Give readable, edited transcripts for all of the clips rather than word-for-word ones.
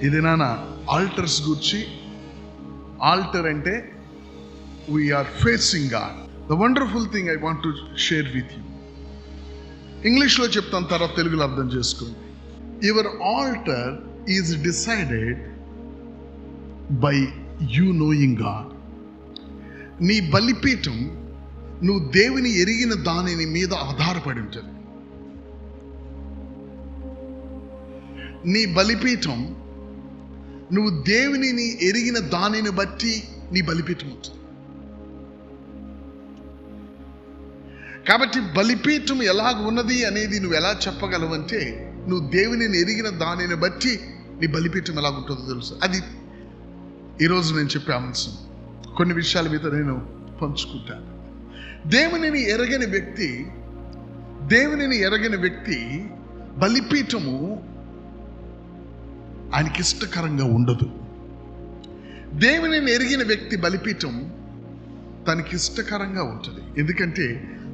ఇది నాన్న ఆల్టర్స్ గురించి. ఆల్టర్ అంటే we are facing God. The wonderful thing I want to share with you. ఇంగ్లీష్లో చెప్తాను, తర్వాత తెలుగులో అర్థం చేసుకోండి. Your altar is decided by you knowing God. నీ బలిపీఠం నువ్వు దేవుని ఎరిగిన దానిని మీద ఆధారపడి ఉంటుంది. నీ బలిపీఠం నువ్వు దేవునిని ఎరిగిన దానిని బట్టి నీ బలిపీఠం ఉంటుంది. కాబట్టి బలిపీఠం ఎలాగ ఉన్నది అనేది నువ్వు ఎలా చెప్పగలవంటే, నువ్వు దేవునిని ఎరిగిన దానిని బట్టి నీ బలిపీఠం ఎలాగుంటుందో తెలుసు. అది ఈరోజు నేను చెప్పే అంశం. కొన్ని విషయాల మీద నేను పంచుకుంటాను. దేవునిని ఎరగని వ్యక్తి బలిపీఠము ఆయనకి ఇష్టకరంగా ఉండదు. దేవునిని ఎరిగిన వ్యక్తి బలిపీఠం తనకి ఇష్టకరంగా ఉంటుంది. ఎందుకంటే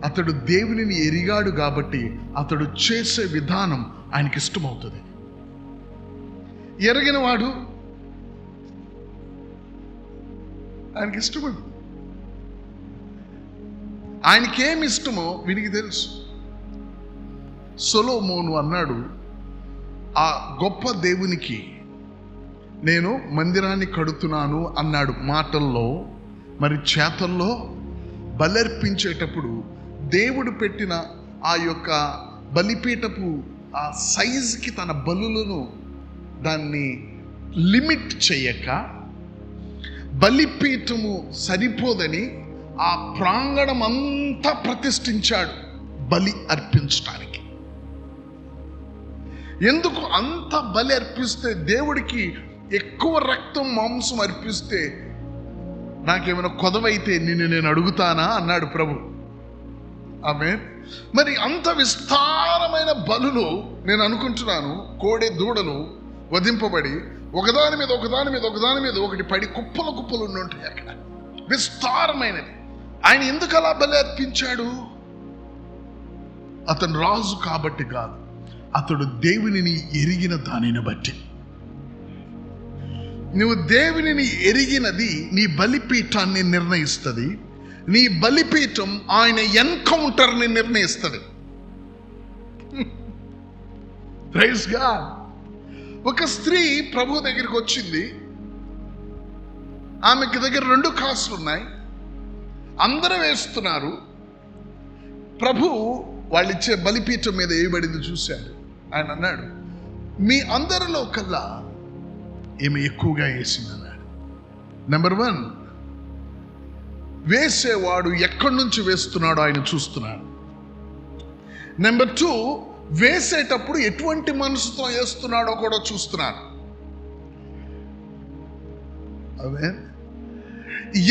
అతడు దేవునిని ఎరిగాడు కాబట్టి అతడు చేసే విధానం ఆయనకి ఇష్టమవుతుంది. ఎరగిన వాడు ఆయనకి ఇష్టపడు. ఆయనకేమి ఇష్టమో వీనికి తెలుసు. సొలొమోను అన్నాడు, ఆ గొప్ప దేవునికి నేను మందిరాన్ని కడుతున్నాను అన్నాడు మాటల్లో. మరి చేతల్లో బలర్పించేటప్పుడు దేవుడు పెట్టిన ఆ యొక్క బలిపీఠపు ఆ సైజుకి తన బలులను దాన్ని లిమిట్ చేయక, బలిపీఠము సరిపోదని ఆ ప్రాంగణం అంతా ప్రతిష్ఠించాడు బలి అర్పించడానికి. ఎందుకు అంత బలి అర్పిస్తే, దేవుడికి ఎక్కువ రక్తం మాంసం అర్పిస్తే నాకేమైనా కొదవైతే నిన్ను నేను అడుగుతానా అన్నాడు ప్రభు. ఆమేన్. మరి అంత విస్తారమైన బలులు నేను అనుకుంటున్నాను, కోడె దూడలు వధింపబడి ఒకదాని మీద ఒకటి పడి కుప్పలు ఉంటాయి అక్కడ, విస్తారమైనది. ఆయన ఎందుకు అలా బలి అర్పించాడు? అతను రాజు కాబట్టి కాదు, అతడు దేవునిని ఎరిగిన దానిని బట్టి. నువ్వు దేవునిని ఎరిగినది నీ బలిపీఠాన్ని నిర్ణయిస్తుంది. నీ బలిపీఠం ఆయన ఎన్కౌంటర్ని నిర్ణయిస్తుంది. Praise God. ఒక స్త్రీ ప్రభు దగ్గరికి వచ్చింది. ఆమెకి దగ్గర 2 కాసులు ఉన్నాయి, అందరూ వేస్తున్నారు. ప్రభు వాళ్ళు ఇచ్చే బలిపీఠం మీద వేయబడింది చూశాడు. ఆయన అన్నాడు, మీ అందరిలో కల్లా ఏమి ఎక్కువగా వేసింది అన్నాడు. నెంబర్ 1, వేసేవాడు ఎక్కడి నుంచి వేస్తున్నాడో ఆయన చూస్తున్నాడు. నెంబర్ 2, వేసేటప్పుడు ఎటువంటి మనసుతో వేస్తున్నాడో కూడా చూస్తున్నాడు. అవే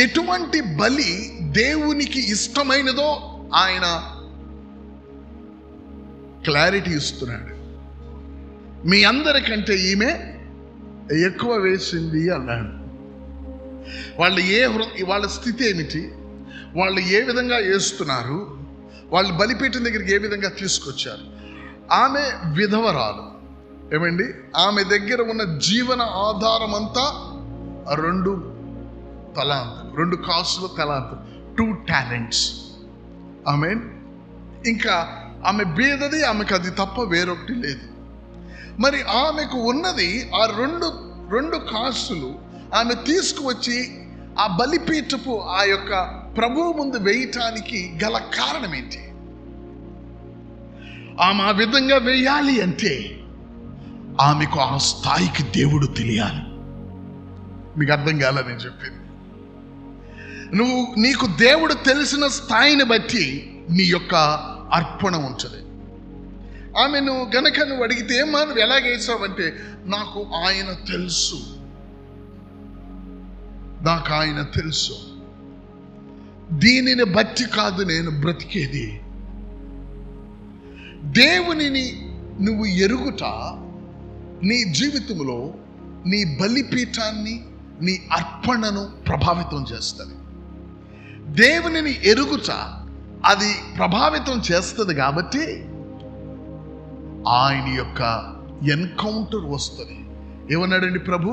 ఎటువంటి బలి దేవునికి ఇష్టమైనదో ఆయన క్లారిటీ ఇస్తున్నాడు. మీ అందరికంటే ఈమె ఎక్కువ వేసింది అన్నాడు. వాళ్ళ స్థితి ఏమిటి, వాళ్ళు ఏ విధంగా వేస్తున్నారు, వాళ్ళు బలిపీఠం దగ్గరికి ఏ విధంగా తీసుకొచ్చారు. ఆమె విధవరాలు. ఏమండి, ఆమె దగ్గర ఉన్న జీవన ఆధారం అంతా 2 తలాంతులు, 2 కాసుల తలాంతులు, 2 talents. ఆమేన్. ఇంకా ఆమె బీదది, ఆమెకు అది తప్ప వేరొకటి లేదు. మరి ఆమెకు ఉన్నది ఆ 2 కాసులు ఆమె తీసుకువచ్చి ఆ బలిపీఠపు ఆ యొక్క ప్రభువు ముందు వేయటానికి గల కారణం ఏంటి? ఆమె ఆ విధంగా వేయాలి అంటే ఆమెకు ఆ స్థాయికి దేవుడు తెలియాలి. మీకు అర్థం కాలే నేను చెప్పింది? నీకు దేవుడు తెలిసిన స్థాయిని బట్టి నీ యొక్క అర్పణ ఉంటుంది. ఆమెను గనక నువ్వు అడిగితే, ఏమా నువ్వు ఎలాగేసావంటే, నాకు ఆయన తెలుసు, దీనిని బట్టి కాదు నేను బ్రతికేది. దేవునిని నువ్వు ఎరుగుట నీ జీవితంలో నీ బలిపీఠాన్ని, నీ అర్పణను ప్రభావితం చేస్తుంది. దేవునిని ఎరుగుట అది ప్రభావితం చేస్తుంది కాబట్టి ఆయన యొక్క ఎన్కౌంటర్ వస్తుంది. ఏమన్నాడండి ప్రభు?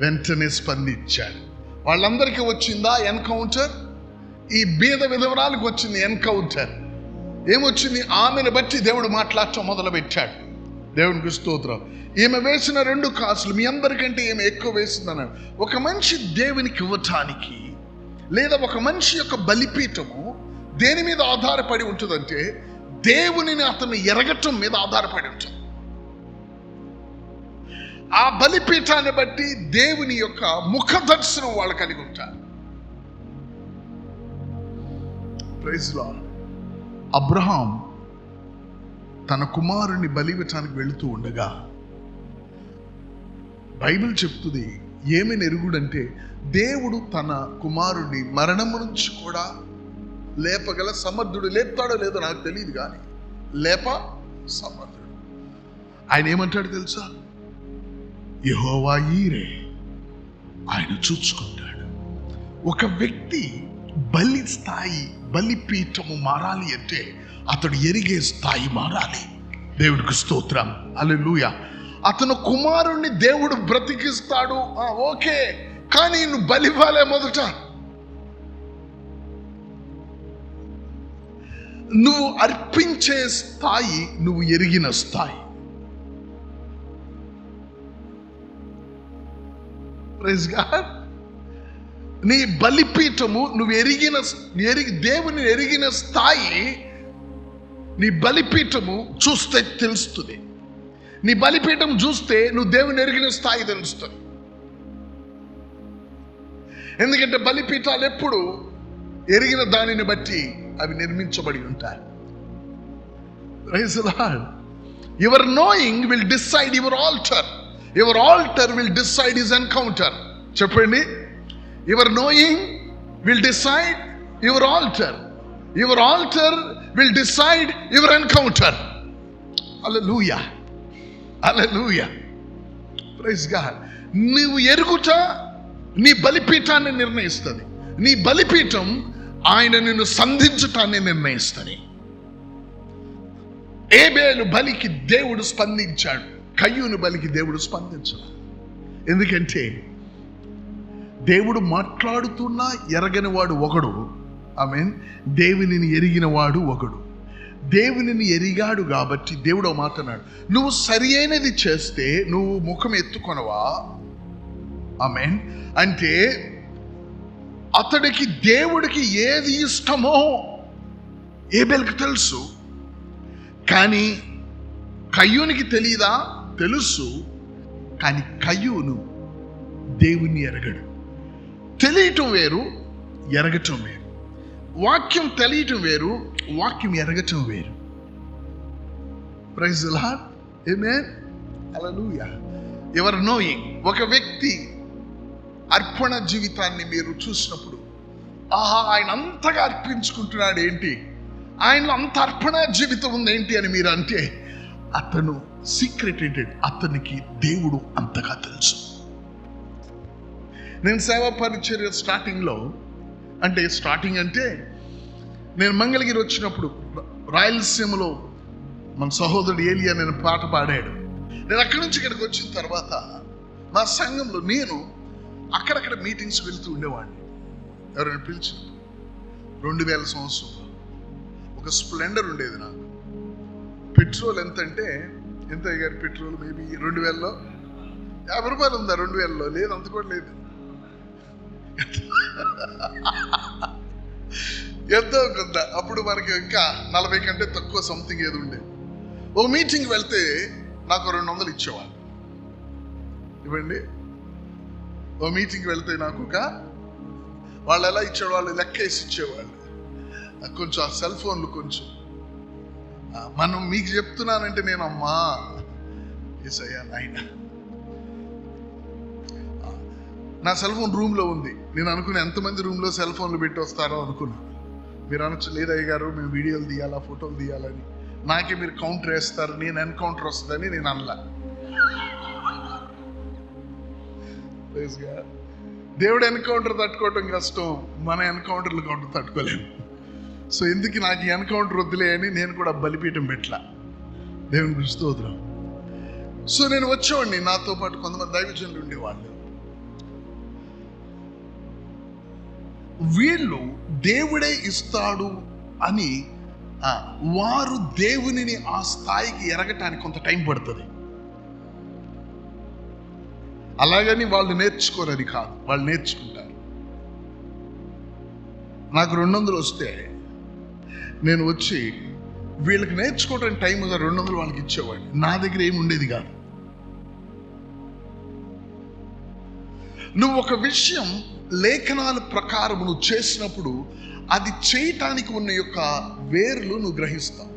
వెంటనే స్పందించాడు. వాళ్ళందరికీ వచ్చిందా ఎన్కౌంటర్? ఈ బీద విధవరాలకు వచ్చింది ఎన్కౌంటర్. ఏమొచ్చింది? ఆమెను బట్టి దేవుడు మాట్లాడటం మొదలు పెట్టాడు. దేవునికి స్తోత్రం. ఈమె వేసిన 2 కాసులు మీ అందరికంటే ఈమె ఎక్కువ వేసిందన్నాడు. ఒక మనిషి దేవునికి ఇవ్వటానికి, లేదా ఒక మనిషి యొక్క బలిపీఠము దేని మీద ఆధారపడి ఉంటుందంటే దేవునిని అతను ఎరగటం మీద ఆధారపడి ఉంటుంది. ఆ బలిపీఠాన్ని బట్టి దేవుని యొక్క ముఖ దర్శనం వాళ్ళు కలిగి ఉంటారు. Praise lord. అబ్రహాం తన కుమారుని బలిపీఠానికి వెళుతూ ఉండగా బైబిల్ చెప్తుంది ఏమని ఎరుగుడంటే దేవుడు తన కుమారుని మరణము నుంచి కూడా లేపగల సమర్థుడు. లేపుతాడో లేదో నాకు తెలియదు, కానీ లేప సమర్థుడు. ఆయన ఏమంటాడు తెలుసా? యెహోవా ఈరే, ఆయన చూసుకుంటాడు. ఒక వ్యక్తి బలి స్థాయి, బలిపీఠము మారాలి అంటే అతడు ఎరిగే స్థాయి మారాలి. దేవుడికి స్తోత్రం, హల్లెలూయా. అతను కుమారుణ్ణి దేవుడు బ్రతికిస్తాడు, ఓకే, కానీ నువ్వు బలివ్వాలే మొదట. నువ్వు అర్పించే స్థాయి నువ్వు ఎరిగిన స్థాయి. Praise God. నీ బలిపీఠము నువ్వు దేవుని ఎరిగిన స్థాయి. నీ బలిపీఠము చూస్తే తెలుస్తుంది. నీ బలిపీఠం చూస్తే నువ్వు దేవుని ఎరిగిన స్థాయి తెలుస్తుంది. ఎందుకంటే బలిపీఠాలు ఎప్పుడు ఎరిగిన దానిని బట్టి అవి నిర్మించబడి ఉంటాయి. Praise the Lord. Your knowing will decide your altar. Your altar will decide his encounter. చెప్పండి. Your knowing will decide your altar. Your altar will decide your encounter. Hallelujah, hallelujah, praise God. నువ్వు ఎరుగుట నీ బలిపీఠాన్ని నిర్ణయిస్తుంది. నీ బలిపీఠం ఆయన నిన్ను సంధించటాన్ని నిర్ణయిస్తుంది. ఏబేలు బలికి దేవుడు స్పందించాడు, కయ్యూను బలికి దేవుడు స్పందించాడు. ఎందుకంటే దేవుడు మాట్లాడుతున్నా ఎరగని వాడు ఒకడు, ఆమేన్. దేవునిని ఎరిగిన వాడు ఒకడు. దేవునిని ఎరిగాడు కాబట్టి దేవుడు మాట్లాడు, నువ్వు సరి అయినది చేస్తే నువ్వు ముఖం ఎత్తుకొనవా? ఆమేన్. అంటే అతడికి దేవుడికి ఏది ఇష్టమో ఏబేలుకి తెలుసు, కానీ కయ్యూనికి తెలియదా? తెలుసు, కానీ కయ్యూను దేవుణ్ణి ఎరగడు. తెలియటం వేరు, ఎరగటం వేరు. వాక్యం తెలియటం వేరు, వాక్యం ఎరగటం వేరు. Praise the Lord, amen, hallelujah. Ever knowing. ఒక వ్యక్తి అర్పణ జీవితాన్ని మీరు చూసినప్పుడు, ఆయన అంతగా అర్పించుకుంటున్నాడు ఏంటి, ఆయనలో అంత అర్పణ జీవితం ఉంది ఏంటి అని మీరు అంటే, అతను సీక్రెటెడ్. అతనికి దేవుడు అంతగా తెలుసు. నేను సేవా పరిచర్య స్టార్టింగ్ అంటే నేను మంగళగిరి వచ్చినప్పుడు రాయలసీమలో మన సహోదరుడు ఏలియా నేను పాట పాడాడు. నేను అక్కడి నుంచి ఇక్కడికి వచ్చిన తర్వాత మా సంఘంలో నేను అక్కడక్కడ మీటింగ్స్ వెళ్తూ ఉండేవాడిని. ఎవరైనా పిలిచి 2000 సంవత్సరంలో ఒక స్ప్లెండర్ ఉండేది నాకు. పెట్రోల్ ఎంత అంటే, ఎంత అయ్యారు పెట్రోల్? మేబీ 2000లో 50 రూపాయలు ఉందా? 2000లో లేదు, అంత కూడా లేదు. ఎంతో కొంత అప్పుడు మనకి ఇంకా 40 కంటే తక్కువ సంథింగ్ ఏది ఉండే. ఓ మీటింగ్ వెళ్తే నాకు 200 ఇచ్చేవాళ్ళు. ఇవ్వండి. ఓ మీటింగ్కి వెళ్తే నాకు వాళ్ళు ఎలా ఇచ్చేవాళ్ళు, వాళ్ళు లెక్కేసి ఇచ్చేవాళ్ళు. కొంచెం ఆ సెల్ ఫోన్లు కొంచెం మనం మీకు చెప్తున్నానంటే నేను అమ్మా ఏసయ్యా నాయనా, నా సెల్ ఫోన్ రూమ్లో ఉంది. నేను అనుకున్నా ఎంతమంది రూమ్లో సెల్ ఫోన్లు పెట్టి వస్తారో అనుకున్నా. మీరు అనొచ్చు, లేదయ్య గారు మేము వీడియోలు తీయాలా, ఫోటోలు తీయాలని, నాకే మీరు కౌంటర్ వేస్తారు, నేను ఎన్కౌంటర్ వస్తుందని నేను అనలా. దేవుడు ఎన్కౌంటర్ తట్టుకోవటం కష్టం, మన ఎన్కౌంటర్లు కౌంటర్ తట్టుకోలేము. సో ఎందుకు నాకు ఎన్కౌంటర్ వద్దులే అని నేను కూడా బలిపీఠం పెట్టలా. దేవుని స్తోత్రం. సో నేను వచ్చేవాడిని, నాతో పాటు కొంతమంది దైవజనులు ఉండేవాళ్ళు. వీళ్ళు దేవుడే ఇస్తాడు అని వారు దేవునిని ఆ స్థాయికి ఎరగటానికి కొంత టైం పడుతుంది. అలాగని వాళ్ళు నేర్చుకోరని కాదు, వాళ్ళు నేర్చుకుంటారు. నాకు 200 వస్తే నేను వచ్చి వీళ్ళకి నేర్చుకోవడానికి టైం 200 వాళ్ళకి ఇచ్చేవాడిని. నా దగ్గర ఏమి ఉండేది కాదు. నువ్వు ఒక విషయం లేఖనాల ప్రకారం నువ్వు చేసినప్పుడు అది చేయటానికి ఉన్న యొక్క వేర్లు నువ్వు గ్రహిస్తావు.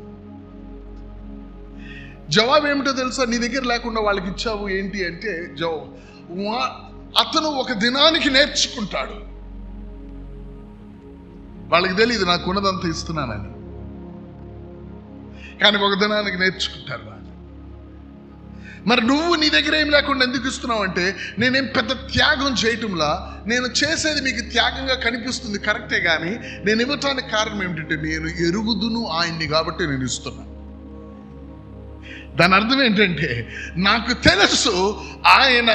జవాబు ఏమిటో తెలుసా? నీ దగ్గర లేకుండా వాళ్ళకి ఇచ్చావు ఏంటి అంటే, అతను ఒక దినానికి నేర్చుకుంటాడు. వాళ్ళకి తెలియదు నాకు ఉన్నదంతా ఇస్తున్నానని, కానీ ఒక దినానికి నేర్చుకుంటారు వాళ్ళు. మరి నువ్వు నీ దగ్గర ఏం లేకుండా ఎందుకు ఇస్తున్నావు అంటే, నేనేం పెద్ద త్యాగం చేయటంలా, నేను చేసేది మీకు త్యాగంగా కనిపిస్తుంది కరెక్టే, కానీ నేను ఇవ్వటానికి కారణం ఏమిటంటే నేను ఎరుగుదును ఆయన్ని కాబట్టి నేను ఇస్తున్నాను. దాని అర్థం ఏంటంటే, నాకు తెలుసు ఆయన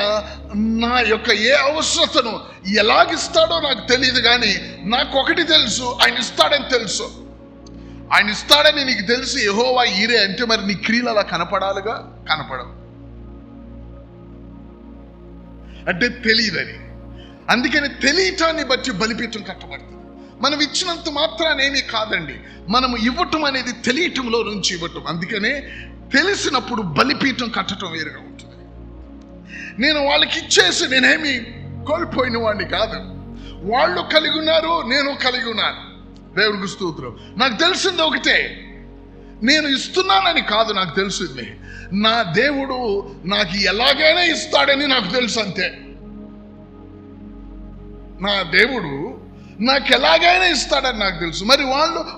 నా యొక్క ఏ అవసరతను ఎలాగిస్తాడో నాకు తెలియదు, కానీ నాకు ఒకటి తెలుసు, ఆయన ఇస్తాడని తెలుసు. ఆయన ఇస్తాడని నీకు తెలుసు యెహోవా ఈరే అంటే మరి నీ క్రియలు అలా కనపడాలిగా, కనపడవు అంటే తెలియదని. అందుకని తెలియటాన్ని బట్టి బలిపీఠం కట్టబడుతుంది. మనం ఇచ్చినంత మాత్రానేమీ కాదండి, మనం ఇవ్వటం అనేది తెలియటంలో నుంచి ఇవ్వటం. అందుకనే తెలిసినప్పుడు బలిపీఠం కట్టడం వేరుగా ఉంటుంది. నేను వాళ్ళకి ఇచ్చేసి నేనేమి కోల్పోయిన వాడిని కాదు. వాళ్ళు కలిగి ఉన్నారు, నేను కలిగి ఉన్నాను. దేవునికి స్తోత్రం. నాకు తెలిసింది ఒకటే, నేను ఇస్తున్నానని కాదు, నాకు తెలిసింది నా దేవుడు నాకు ఎలాగైనా ఇస్తాడని నాకు తెలుసు, అంతే. నా దేవుడు నాకు ఎలాగైనా ఇస్తాడని నాకు తెలుసు. మరి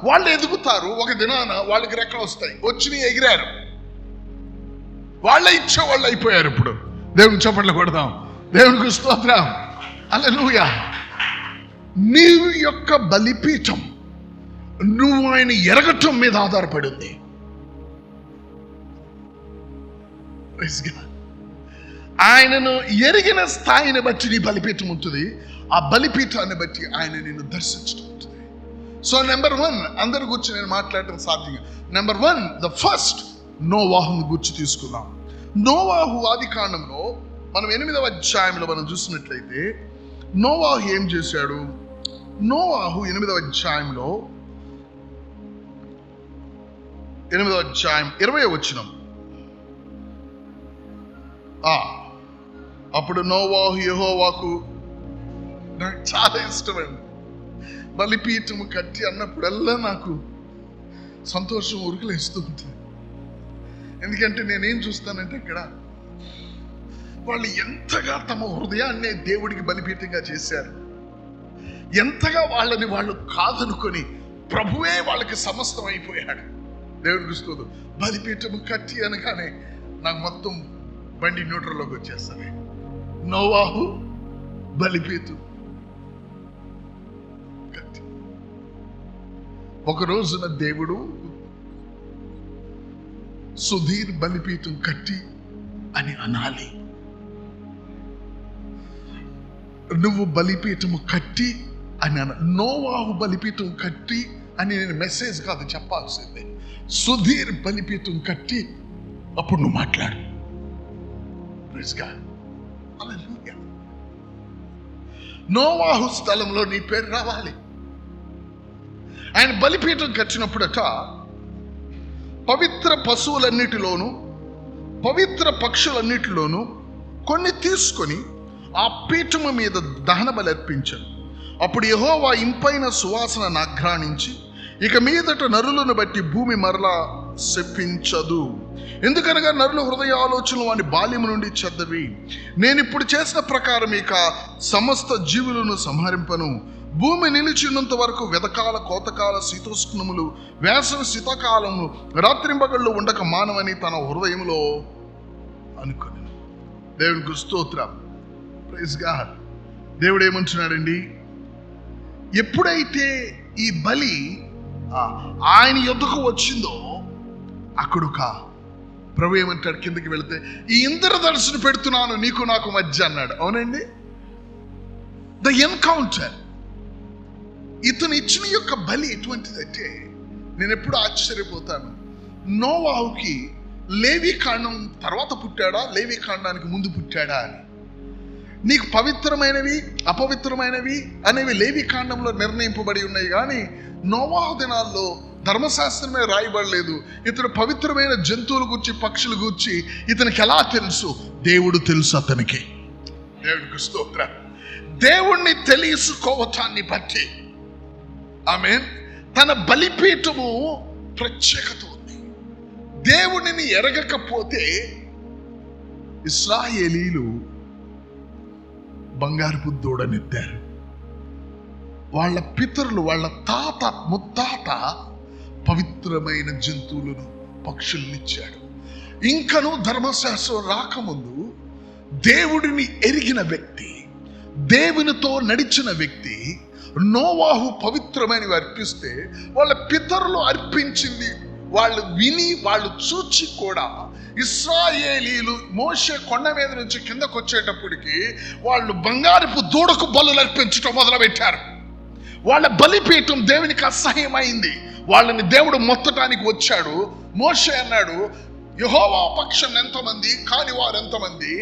వాళ్ళు ఎదుగుతారు, ఒక దినాన వాళ్ళకి రెక్కలు వస్తాయి, వచ్చి ఎగిరారు, వాళ్ళే ఇచ్చేవాళ్ళు అయిపోయారు. ఇప్పుడు దేవునికి చప్పట్లు కొడదాం, దేవునికి స్తోత్రం, హల్లెలూయా. నీ యొక్క బలిపీఠం నువ్వు ఆయన ఎరగటం మీద ఆధారపడింది. ఆయనను ఎరిగిన స్థాయిని బట్టి నీ బలిపీఠం ఉంటుంది. ఆ బలిపీఠాన్ని బట్టి ఆయన నిన్ను దర్శించడం ఉంటుంది. సో నెంబర్ 1 అందరి గురించి నేను మాట్లాడటం సాధ్యంగా. నెంబర్ 1 ద ఫస్ట్ నోవాహుని గురించి తీసుకుందాం. నోవాహు ఆది కాండంలో మనం 8వ అధ్యాయంలో మనం చూసినట్లయితే నోవాహు ఏం చేశాడు? నోవాహు 8వ అధ్యాయంలో 8వ అధ్యాయం 20వ వచనం. అప్పుడు నోవాహు యెహోవాకు, నాకు చాలా ఇష్టమండి బలిపీఠము కట్టి అన్నప్పుడల్లా నాకు సంతోషం ఉరుకులేస్తూ ఉంటుంది. ఎందుకంటే నేనేం చూస్తానంటే ఇక్కడ వాళ్ళు ఎంతగా తమ హృదయాన్నే దేవుడికి బలిపీఠంగా చేశారు, ఎంతగా వాళ్ళని వాళ్ళు కాదనుకొని ప్రభువే వాళ్ళకి సమస్తం అయిపోయాడు. దేవుడికి స్తోత్రం. బలిపీఠము కట్టి అనగానే నాకు మొత్తం బండి న్యూట్రల్లోకి వచ్చేస్తాను. నోవాహు బలిపీఠం కట్టి. ఒక రోజున దేవుడు సుధీర్ బలిపీఠం కట్టి అని అనాలి. నువ్వు బలిపీఠము కట్టి అని నోవాహు బలిపీఠం కట్టి అని నేను మెసేజ్ కాదు చెప్పాల్సిందే. సుధీర్ బలిపీఠం కట్టి అప్పుడు నువ్వు మాట్లాడు. నోవాహు స్థలంలో నీ పేరు రావాలి. ఆయన బలిపీఠం కట్టినప్పుడట పవిత్ర పశువులన్నిటిలోనూ పవిత్ర పక్షులన్నిటిలోనూ కొన్ని తీసుకొని ఆ పీఠము మీద దహన బలి అర్పించాడు. అప్పుడు యెహోవా ఇంపైన సువాసన నాఘ్రాణించి, ఇక మీదట నరులను బట్టి భూమి మరలా శపించదు. ఎందుకనగా నరుల హృదయ ఆలోచనలు వాని బాల్యము నుండి చెడ్డవి. నేను ఇప్పుడు చేసిన ప్రకారం ఇక సమస్త జీవులను సంహరింపను. భూమి నిలిచినంత వరకు వెదకాల కోతకాల శీతోష్ణములు వేసవి శీతాకాలము రాత్రింబగళ్ళు ఉండక మానవని తన హృదయంలో అనుకొని. దేవునికి స్తోత్రం, ప్రైజ్ గాడ్. దేవుడు ఏమంటున్నాడండి? ఎప్పుడైతే ఈ బలి ఆయన యొద్దకు వచ్చిందో అక్కడొక ప్రభు ఏమంటాడు కిందకి వెళితే, ఈ ఇంద్రధనుస్సును పెడుతున్నాను నీకు నాకు మధ్య అన్నాడు. అవునండి, ద ఎన్కౌంటర్. ఇతను ఇచ్చిన యొక్క బలి ఎటువంటిదంటే, నేను ఎప్పుడు ఆశ్చర్యపోతాను. నోవాహుకి లేవి కాండం తర్వాత పుట్టాడా, లేవి కాండానికి ముందు పుట్టాడా అని. నీకు పవిత్రమైనవి అపవిత్రమైనవి అనేవి లేవి కాండంలో నిర్ణయింపబడి ఉన్నాయి, కానీ నోవాహు దినాల్లో ధర్మశాస్త్రమే రాయబడలేదు. ఇతడు పవిత్రమైన జంతువుల గూర్చి పక్షుల గూర్చి ఇతనికి ఎలా తెలుసు? దేవుడు తెలుసు అతనికి. దేవుడికి స్తోత్రం. దేవుణ్ణి తెలుసుకోవటాన్ని బట్టి ఆమేన్, తన బలిపీఠము ప్రత్యేకత ఉంది. దేవుడిని ఎరగకపోతే ఇశ్రాయేలీలు బంగారపు దూడనెత్తారు. వాళ్ళ పితరులు, వాళ్ళ తాత ముత్తాత పవిత్రమైన జంతువులను పక్షులనిచ్చాడు. ఇంకను ధర్మశాస్త్రం రాకముందు దేవుడిని ఎరిగిన వ్యక్తి, దేవునితో నడిచిన వ్యక్తి నోవాహు పవిత్రమైనవి అర్పిస్తే, వాళ్ళ పితరులు అర్పించింది వాళ్ళు విని వాళ్ళు చూచి కూడా ఇశ్రాయేలీలు మోషే కొండ మీద నుంచి కిందకు వచ్చేటప్పటికి వాళ్ళు బంగారపు దూడకు బలులు అర్పించడం మొదలుపెట్టారు. వాళ్ళ బలిపీఠం దేవునికి అసహ్యమైంది. వాళ్ళని దేవుడు మొత్తటానికి వచ్చాడు. మోషే అన్నాడు, యెహోవా పక్షం ఎంతమంది, కాని వారు ఎంతమంది?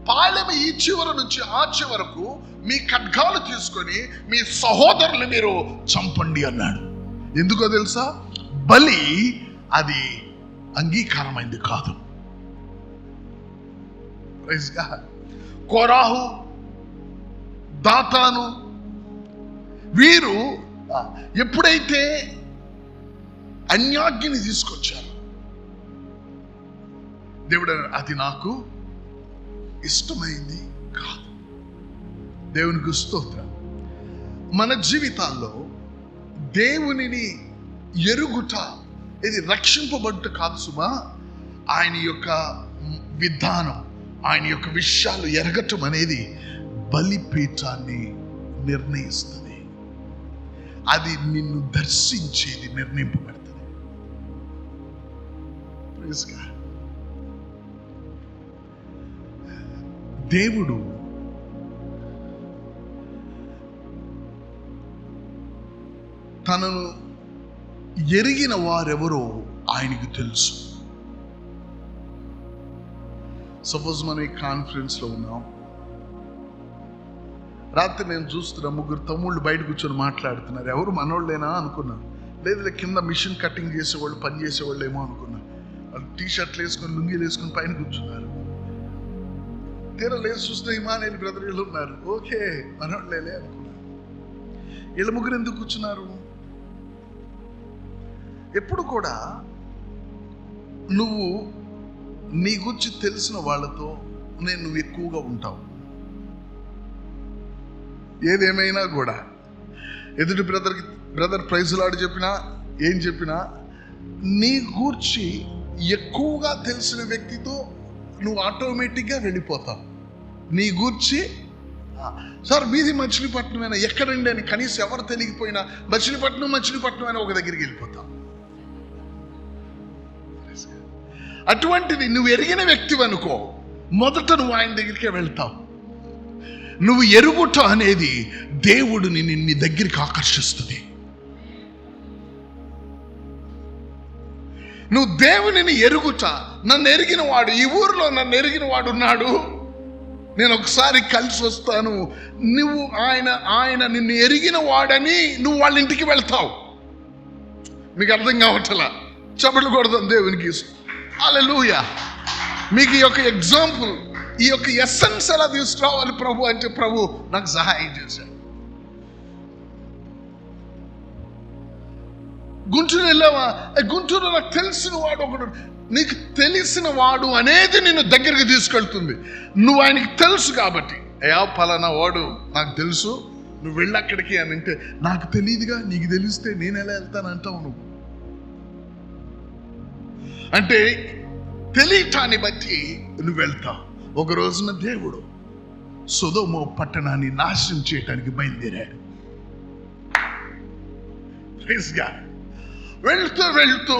పాలెం ఈ చివరి నుంచి ఆ చివరకు మీ ఖడ్గాలు తీసుకొని మీ సహోదరులు మీరు చంపండి అన్నాడు. ఎందుకో తెలుసా? బలి అది అంగీకారమైంది కాదు. కోరాహు, దాతాను వీరు ఎప్పుడైతే అన్యాజ్ఞని తీసుకొచ్చారు, దేవుడు అది నాకు ఇష్టమైంది కాదు. దేవునికి స్తోత్రం. మన జీవితాల్లో దేవునిని ఎరుగుట ఇది రక్షింపబడుట కాదు సుమా, ఆయన యొక్క విధానం, ఆయన యొక్క విషయాలు ఎరగటం అనేది బలిపీఠాన్ని నిర్ణయిస్తుంది. అది నిన్ను దర్శించేది, నిర్ణయింపబడుతుంది. దేవుడు తనను ఎరిగిన వారెవరో ఆయనకు తెలుసు. సపోజ్ మనం ఈ కాన్ఫరెన్స్లో ఉన్నాం, రాత్రి నేను చూస్తున్నా ముగ్గురు తమ్ముళ్ళు బయట కూర్చొని మాట్లాడుతున్నారు. ఎవరు మనోళ్ళేనా అనుకున్నాను. లేదు, కింద మిషన్ కటింగ్ చేసేవాళ్ళు, పని చేసేవాళ్ళు ఏమో అనుకున్నాను. వాళ్ళు టీషర్ట్లు వేసుకొని, లుంగీలు వేసుకొని పైన కూర్చున్నారు. తీరా లేదు చూస్తే ఇమానేల్ బ్రదర్ వీళ్ళు ఉన్నారు. ఓకే, మనోళ్ళేలే అనుకున్నాను. వీళ్ళ ముగ్గురు ఎందుకు కూర్చున్నారు? ఎప్పుడు కూడా నువ్వు నీ గురించి తెలిసిన వాళ్ళతో నువ్వు ఎక్కువగా ఉంటావు. ఏదేమైనా కూడా ఎదుటి బ్రదర్ ప్రైజ్ లాడు చెప్పినా ఏం చెప్పినా నీ గూర్చి ఎక్కువగా తెలిసిన వ్యక్తితో నువ్వు ఆటోమేటిక్గా వెళ్ళిపోతావు. నీ గూర్చి సార్ మీది మచిలీపట్నమైనా, ఎక్కడండి అని కనీసం ఎవరు తెలియకపోయినా మచిలీపట్నం అయినా ఒక దగ్గరికి వెళ్ళిపోతావు. అటువంటిది నువ్వు ఎరిగిన వ్యక్తివి అనుకో, మొదట నువ్వు ఆయన దగ్గరికే వెళ్తావు. నువ్వు ఎరుగుట అనేది దేవుడిని నీ దగ్గరికి ఆకర్షిస్తుంది. నువ్వు దేవునిని ఎరుగుట, నన్ను ఎరిగిన వాడు, ఈ ఊరిలో నన్ను ఎరిగిన వాడు ఉన్నాడు, నేను ఒకసారి కలిసి వస్తాను. నువ్వు ఆయన నిన్ను ఎరిగిన వాడని నువ్వు వాళ్ళ ఇంటికి వెళ్తావు. మీకు అర్థం కావట్లా? చప్పట్లు కొడదాం దేవునికి. హల్లెలూయా. మీకు ఈ యొక్క ఎగ్జాంపుల్, ఈ యొక్క ఎసెన్స్ ఎలా తీసుకురావాలి ప్రభు అంటే, ప్రభు నాకు సహాయం చేశాడు. గుంటూరు వెళ్ళావా? గుంటూరు నాకు తెలిసిన వాడు ఒకడు. నీకు తెలిసిన వాడు అనేది నిన్ను దగ్గరికి తీసుకెళ్తుంది. నువ్వు ఆయనకి తెలుసు కాబట్టి, పలానా వాడు నాకు తెలుసు, నువ్వు వెళ్ళి అక్కడికి అని అంటే, నాకు తెలియదుగా, నీకు తెలిస్తే నేను ఎలా వెళ్తానంటావు నువ్వు. అంటే తెలియటాన్ని బట్టి నువ్వు వెళ్తావు. ఒక రోజున దేవుడు సొదొమ పట్టణాన్ని నాశనం చేయటానికి బయలుదేరాడు. వెళ్తూ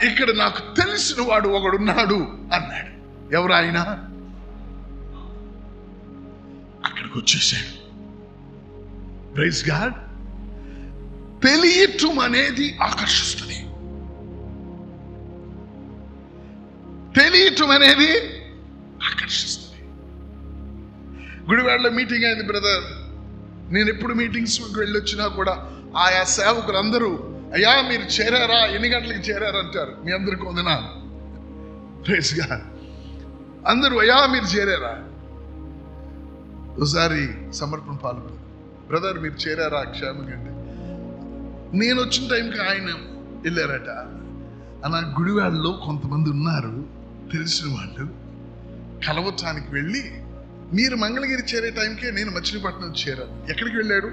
ఇక్కడ నాకు తెలిసిన వాడు ఒకడున్నాడు అన్నాడు. ఎవరు ఆయన? అక్కడికి వచ్చేసాడు. Praise God. తెలియటం అనేది ఆకర్షిస్తుంది. తెలియటం అనేది ఆకర్షిస్తుంది. గుడివాడలో మీటింగ్ అయింది బ్రదర్. నేను ఎప్పుడు మీటింగ్స్కి వెళ్ళొచ్చినా కూడా ఆయా సేవకులు అందరూ, అయ్యా మీరు చేరారా, ఎన్ని గంటలకు చేరారంటారు. మీ అందరికి వందనాలు. Praise God. అందరూ అయ్యా మీరు చేరారా. ఒకసారి సమర్పణ పాల్గొన్నారు. బ్రదర్ మీరు చేరారా క్షేమంగా అంటే, నేను వచ్చిన టైంకి ఆయన వెళ్ళారట. అలా గుడివాడలో కొంతమంది ఉన్నారు తెలిసిన వాళ్ళు, కలవటానికి వెళ్ళి మీరు మంగళగిరి చేరే టైంకే నేను మచిలీపట్నం చేరాను. ఎక్కడికి వెళ్ళాడు?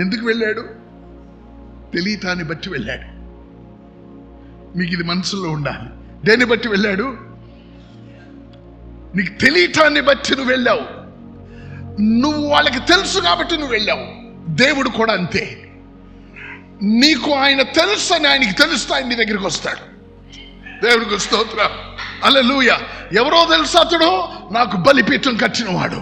ఎందుకు వెళ్ళాడు? తెలియటాన్ని బట్టి వెళ్ళాడు. మీకు ఇది మనసులో ఉండాలి. దేన్ని బట్టి వెళ్ళాడు? నీకు తెలియటాన్ని బట్టి నువ్వు వెళ్ళావు. నువ్వు వాళ్ళకి తెలుసు కాబట్టి నువ్వు వెళ్ళావు. దేవుడు కూడా అంతే. నీకు ఆయన తెలుసు అని ఆయనకి తెలుస్తా నీ దగ్గరికి వస్తాడు. దేవుడికి స్తోత్రం. హల్లెలూయా. ఎవరో తెలుసు అతడు? నాకు బలిపీఠం కట్టినవాడు.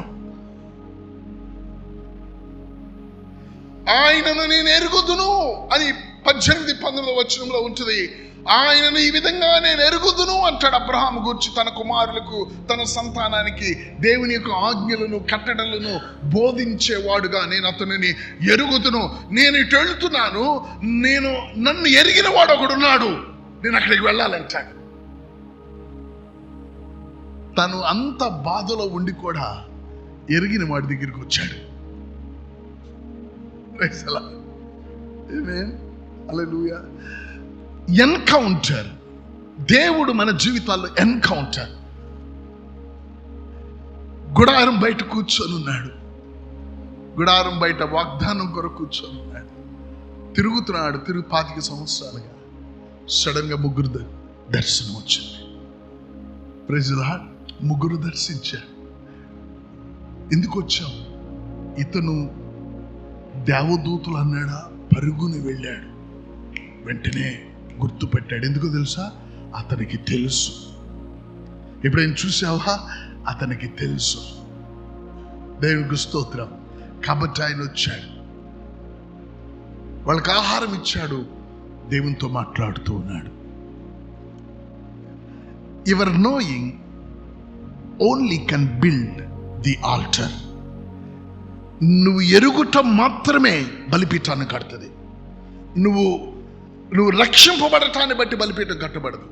ఆయనను నేను ఎరుగుదును అని 18-19 వచనంలో ఉంటుంది. ఆయనను ఈ విధంగా నేను ఎరుగుదును అంటాడు అబ్రహాము గురించి. తన కుమారులకు, తన సంతానానికి దేవుని యొక్క ఆజ్ఞలను, కట్టడలను బోధించేవాడుగా నేను అతనిని ఎరుగుదును. నేను ఇటు వెళ్తున్నాను, నన్ను ఎరిగిన వాడు ఒకడున్నాడు, నేను అక్కడికి వెళ్ళాలంటాడు. తను అంత బాధలో ఉండి కూడా ఎరిగిన వాడి దగ్గరికి వచ్చాడు. హల్లెలూయా. ఎన్కౌంటర్. దేవుడు మన జీవితాల్లో ఎన్కౌంటర్. గుడారం బయట కూర్చొని ఉన్నాడు. గుడారం బయట వాగ్దానం కొరకు కూర్చొని ఉన్నాడు. తిరుగుతున్నాడు. 25 సంవత్సరాలుగా సడన్ గా ముగ్గురు దర్శనం వచ్చింది. Praise the Lord. ముగ్గురు దర్శించారు. ఎందుకు వచ్చాం? ఇతను దేవదూతులు అన్నాడా? పరుగుని వెళ్ళాడు. వెంటనే గుర్తుపెట్టాడు. ఎందుకు తెలుసా? అతనికి తెలుసు. ఎప్పుడైనా చూసావా? అతనికి తెలుసు. దేవునికి స్తోత్రం. కాబట్టి ఆయన వచ్చాడు, వాళ్ళకి ఆహారం ఇచ్చాడు, దేవునితో మాట్లాడుతూ ఉన్నాడు. Your knowing only can build the altar. నువ్వు ఎరుగుట మాత్రమే బలిపీఠాన్ని కడుతుంది. నువ్వు రక్షింపబడటాన్ని బట్టి బలిపీఠం కట్టబడదు.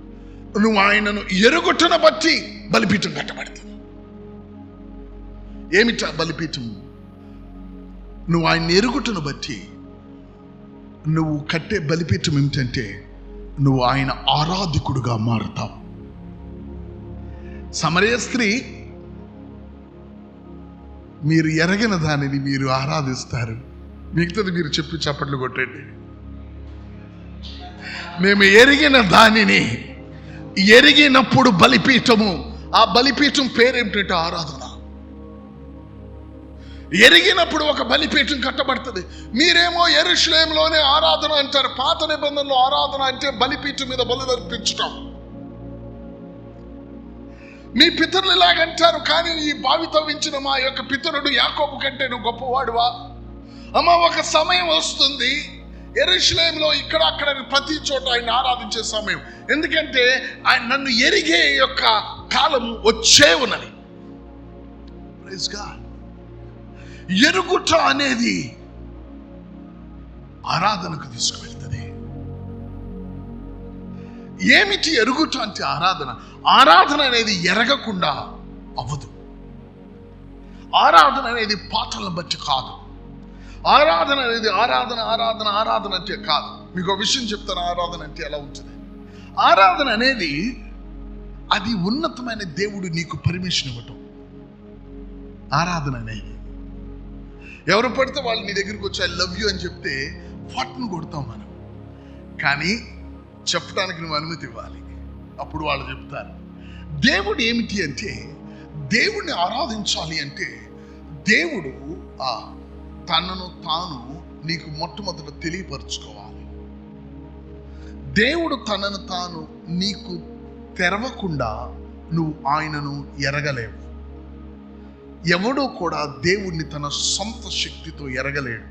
నువ్వు ఆయనను ఎరుగుటను బట్టి బలిపీఠం కట్టబడుతుంది. ఏమిటా బలిపీఠం? నువ్వు ఆయన ఎరుగుటను బట్టి నువ్వు కట్టే బలిపీఠం ఏమిటంటే, నువ్వు ఆయన ఆరాధికుడుగా మారుతావు. సమరయ స్త్రీ, మీరు ఎరగిన దానిని మీరు ఆరాధిస్తారు. మిగతాది మీరు చెప్పి చప్పట్లు కొట్టండి. మేము ఎరిగిన దానిని ఎరిగినప్పుడు బలిపీఠము, ఆ బలిపీఠం పేరేమిటంటే ఆరాధన. ఎరిగినప్పుడు ఒక బలిపీఠం కట్టబడుతుంది. మీరేమో యెరూషలేములోనే ఆరాధన అంటారు. పాత నిబంధనలో ఆరాధన అంటే బలిపీఠం మీద బలులు అర్పించటం. మీ పితరులు ఇలాగంటారు, కానీ ఈ బావి తవ్వించిన మా యొక్క పితరుడు యాకోబు కంటే నువ్వు గొప్పవాడువా? అమ్మ, ఒక సమయం వస్తుంది యెరూషలేములో ఇక్కడ అక్కడ ప్రతి చోట ఆయన ఆరాధించే సమయం. ఎందుకంటే ఆయన నన్ను ఎరిగే యొక్క కాలం వచ్చే ఉన్నది. Praise God. ఎరుగుట అనేది ఆరాధనకు తీసుకువెళ్తుంది. ఏమిటి ఎరుగుట అంటే? ఆరాధన. ఆరాధన అనేది ఎరగకుండా అవ్వదు. ఆరాధన అనేది పాటలను బట్టి కాదు. ఆరాధన అనేది ఆరాధన అంటే కాదు. మీకు ఒక విషయం చెప్తాను, ఆరాధన అంటే ఎలా ఉంటుంది. ఆరాధన అనేది అది ఉన్నతమైన దేవుడు నీకు పర్మిషన్ ఇవ్వటం. ఆరాధన అనేది ఎవరు పడితే వాళ్ళు నీ దగ్గరికి వచ్చి ఐ లవ్ యూ అని చెప్తే వాటిని కొడతాం మనం. కానీ చెప్పడానికి నువ్వు అనుమతి ఇవ్వాలి, అప్పుడు వాళ్ళు చెప్తారు. దేవుడు ఏమిటి అంటే, దేవుడిని ఆరాధించాలి అంటే దేవుడు తనను తాను నీకు మొట్టమొదట తెలియపరచుకోవాలి. దేవుడు తనను తాను నీకు తెరవకుండా నువ్వు ఆయనను ఎరగలేవు. ఎవడో కూడా దేవుణ్ణి తన సొంత శక్తితో ఎరగలేడు.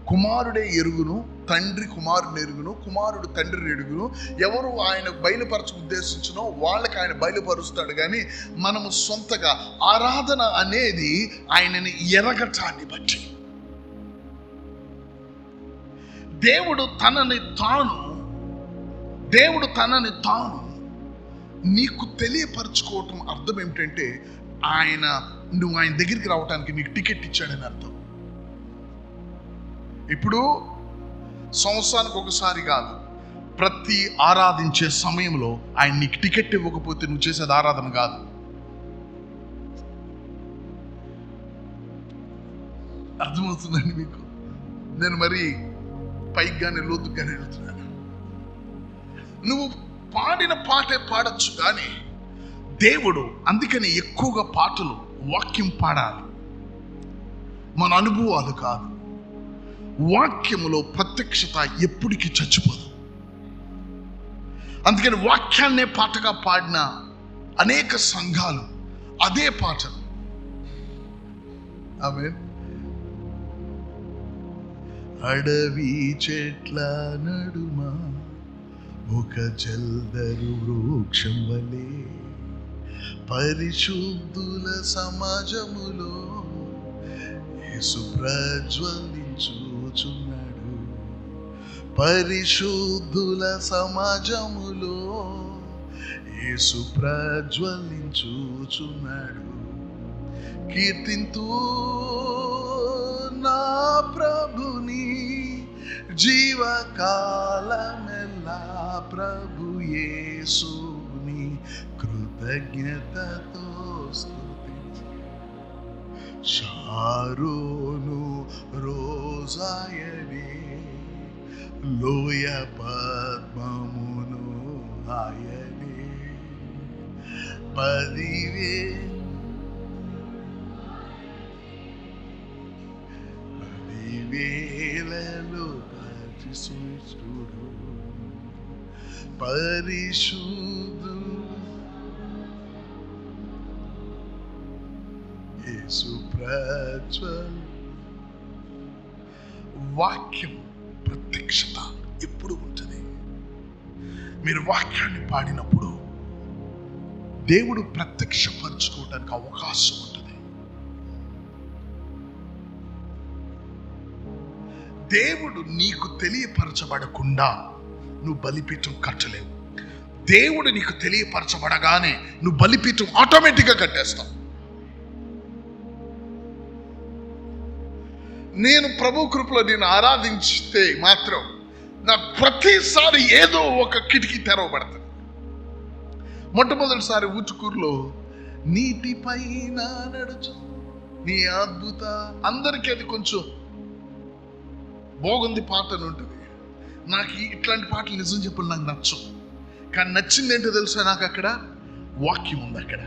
కుమారుడే ఎరుగును, తండ్రి కుమారుని ఎరుగును, కుమారుడు తండ్రిని ఎరుగును. ఎవరు ఆయన బయలుపరచ ఉద్దేశించినో వాళ్ళకి ఆయన బయలుపరుస్తాడు. కానీ మనము సొంతగా ఆరాధన అనేది ఆయనని ఎరగటాన్ని బట్టి. దేవుడు తనని తాను నీకు తెలియపరచుకోవటం అర్థం ఏమిటంటే, నువ్వు ఆయన దగ్గరికి రావటానికి నీకు టికెట్ ఇచ్చాడని అర్థం. ఇప్పుడు సంవత్సరానికి ఒకసారి కాదు, ప్రతి ఆరాధించే సమయంలో ఆయన నీకు టికెట్ ఇవ్వకపోతే నువ్వు చేసేది ఆరాధన కాదు. అర్థమవుతుందండి మీకు? నేను మరి పైకి కానీ లోతుకు కానీ వెళ్తున్నాను. నువ్వు పాడిన పాటే పాడచ్చు, కానీ దేవుడు అందుకని ఎక్కువగా పాటలు వాక్యం పాడాలి, మన అనుభవాలు కాదు. వాక్యములో ప్రత్యక్షత ఎప్పటికీ చచ్చిపోదు. అందుకని వాక్యాన్నే పాటగా పాడిన అనేక సంఘాలు అదే పాటలు. ఆమేన్. అడవి చెట్ల నడుమ ఒక జల్దరు వృక్షం వలె పరిశుద్ధుల సమాజములో యేసు ప్రజ్వలించుచున్నాడు. పరిశుద్ధుల సమాజములో యేసు ప్రజ్వలించుచున్నాడు. కీర్తింతు నా ప్రభుని జీవకాలమెల్లా, ప్రభు యేసుని కృతజ్ఞతతో స్తుతించు. షారోను రోజాయనే, లోయ పద్మమును ఆయనే, పదివేలలో పరిశుద్ధుడు, పరిశుద్ధు యేసు ప్రజ్వల్. వాక్యం ప్రత్యక్షత ఎప్పుడు ఉంటుంది. మీరు వాక్యాన్ని పాడినప్పుడు దేవుడు ప్రత్యక్షపరచుకోవడానికి అవకాశం ఉంటుంది. దేవుడు నీకు తెలియపరచబడకుండా నువ్వు బలిపీఠం కట్టలేవు. దేవుడు నీకు తెలియపరచబడగానే నువ్వు బలిపీఠం ఆటోమేటిక్గా కట్టేస్తావు. నేను ప్రభు కృపలో నేను ఆరాధించితే మాత్రం నాకు ప్రతిసారి ఏదో ఒక కిటికీ తెరవబడుతుంది. మొట్టమొదటిసారి ఊచుకూరులో నీటిపైన నడుచు నీ అద్భుత, అందరికీ అది కొంచెం బాగుంది పాట అని ఉంటుంది. నాకు ఇట్లాంటి పాటలు నిజం చెప్పాలి నాకు నచ్చు. కానీ నచ్చింది ఏంటో తెలుసా, నాకు అక్కడ వాక్యం ఉంది. అక్కడ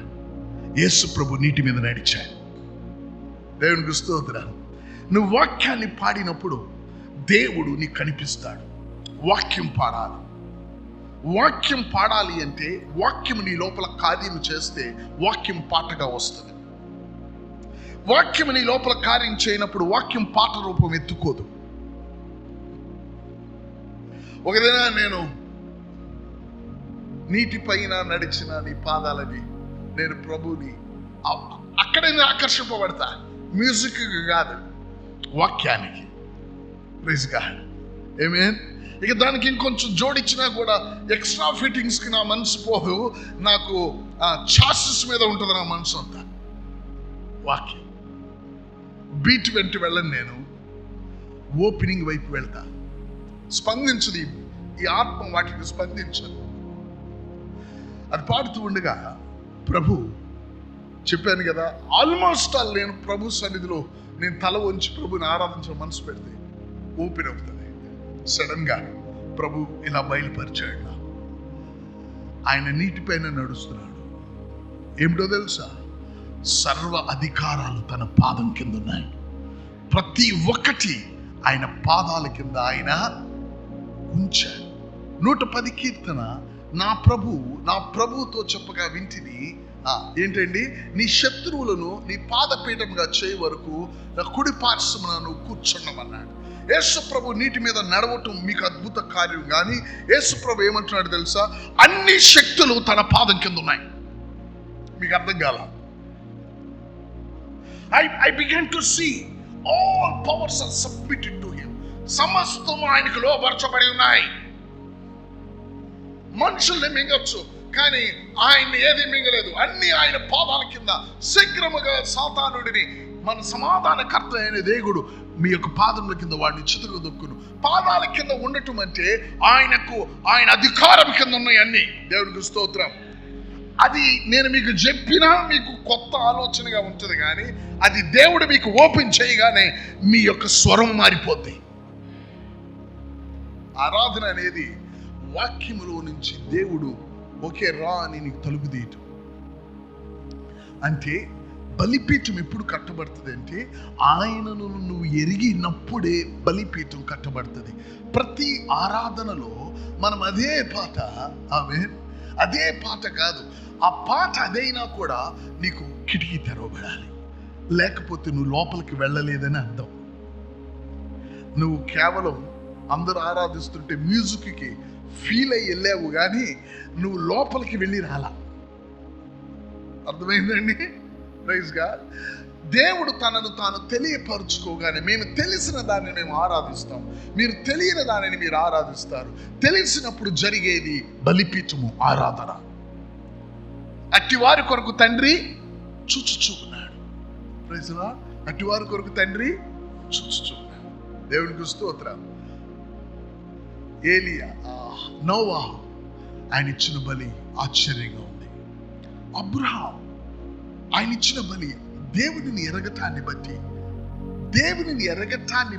యేసు ప్రభు నీటి మీద నడిచాడు. దేవునికి స్తోత్రం. నువ్వు వాక్యాన్ని పాడినప్పుడు దేవుడు నీకు కనిపిస్తాడు. వాక్యం పాడాలి. వాక్యం పాడాలి అంటే వాక్యం నీ లోపల కార్యం చేస్తే వాక్యం పాటగా వస్తుంది. వాక్యం నీ లోపల కార్యం చేయనప్పుడు వాక్యం పాట రూపం ఎత్తుకోదు. ఒకదిన నేను నీటిపైన నడిచిన నీ పాదాలని, నేను ప్రభుని అక్కడే ఆకర్షింపబడతా. మ్యూజిక్ కాదు, వాక్యానికి. Praise God. ఆమేన్. ఇక దానికి ఇంకొంచెం జోడించినా కూడా ఎక్స్ట్రా ఫిట్టింగ్స్కి నా మనసు పోదు. నాకు చాసెస్ మీద ఉంటుంది నా మనసు అంతా. వాక్యం బీట్ వెంట వెళ్ళను, నేను ఓపెనింగ్ వైపు వెళ్తా. స్పందించదు ఈ ఆత్మ, వాటికి స్పందించదు. అది పాడుతూ ఉండగా ప్రభు, చెప్పాను కదా, ఆల్మోస్ట్ ఆల్ నేను ప్రభు సన్నిధిలో నేను తల వంచి ప్రభుని ఆరాధించిన మనసు పెడితే ఓపెన్ అవుతుంది. సడన్ గా ప్రభు ఇలా బయలుపరిచాడు. ఆయన నీటిపైన నడుస్తున్నాడు. ఏమిటో తెలుసా? సర్వ అధికారాలు తన పాదం కింద ఉన్నాయి. ప్రతి ఒక్కటి ఆయన పాదాల కింద ఆయన ఉంచాడు. 110 కీర్తన, నా ప్రభువుతో చెప్పగా వింటిని, ఏంటండి, నీ శత్రువులను నీ పాదపీఠంగా చేయ వరకు నా కుడి పార్శ్వమున నువ్వు కూర్చున్నామన్నాడు. యేసు ప్రభు నీటి మీద నడవటం మీకు అద్భుత కార్యం. కానీ యేసు ప్రభు ఏమంటున్నాడు తెలుసా? అన్ని శక్తులు తన పాదం కింద ఉన్నాయి. మీకు అర్థం కాల? I began to see all powers are submitted to him. సమస్తము ఆయనకు లోబరచబడి ఉన్నాయి. మనుషుల్ని మింగొచ్చు, కానీ ఆయన్ని ఏది మింగలేదు. అన్ని ఆయన పాదాల కింద. శీఘ్రముగా సాతానుడిని మన సమాధానకర్త అయిన దేవుడు మీ యొక్క పాదముల కింద వాడిని చితులు దొక్కును. పాదాల కింద ఉండటం అంటే ఆయన అధికారం కింద ఉన్నాయి అన్ని. దేవునికి స్తోత్రం. అది నేను మీకు చెప్పినా మీకు కొత్త ఆలోచనగా ఉంటుంది, కానీ అది దేవుడు మీకు ఓపెన్ చేయగానే మీ యొక్క స్వరం మారిపోద్ది. ఆరాధన అనేది వాక్యములో నుంచి దేవుడు ఒకే రా అని నీకు తలుపు తీయటం. అంటే బలిపీఠం ఎప్పుడు కట్టబడుతుంది అంటే ఆయనను నువ్వు ఎరిగినప్పుడే బలిపీఠం కట్టబడుతుంది. ప్రతి ఆరాధనలో మనం అదే పాట, అదే పాట కాదు, ఆ పాట అదైనా కూడా నీకు కిటికీ తెరవబడాలి. లేకపోతే నువ్వు లోపలికి వెళ్ళలేదని అర్థం. నువ్వు కేవలం అందరూ ఆరాధిస్తుంటే మ్యూజిక్కి ఫీల్ అయ్యి వెళ్ళావు, కానీ నువ్వు లోపలికి వెళ్ళి రాలా. అర్థమైందండి? Praise God. దేవుడు తనను తాను తెలియపరుచుకోగానే మేము తెలిసిన దాన్ని మేము ఆరాధిస్తాం, మీరు తెలియని దానిని మీరు ఆరాధిస్తారు. తెలిసినప్పుడు జరిగేది బలిపీఠము, ఆరాధన. అట్టివారి కొరకు తండ్రి చూచుచున్నాడు. Praise lord. అట్టివారి కొరకు తండ్రి చూచుచున్నాడు. దేవునికి స్తోత్రం. ఏలియా, నోవాహు, ఆయన ఇచ్చిన బలి ఆశ్చర్యంగా ఉంది. అబ్రహాం, ఆయన ఇచ్చిన బలి దేవునిని ఎరగటాన్ని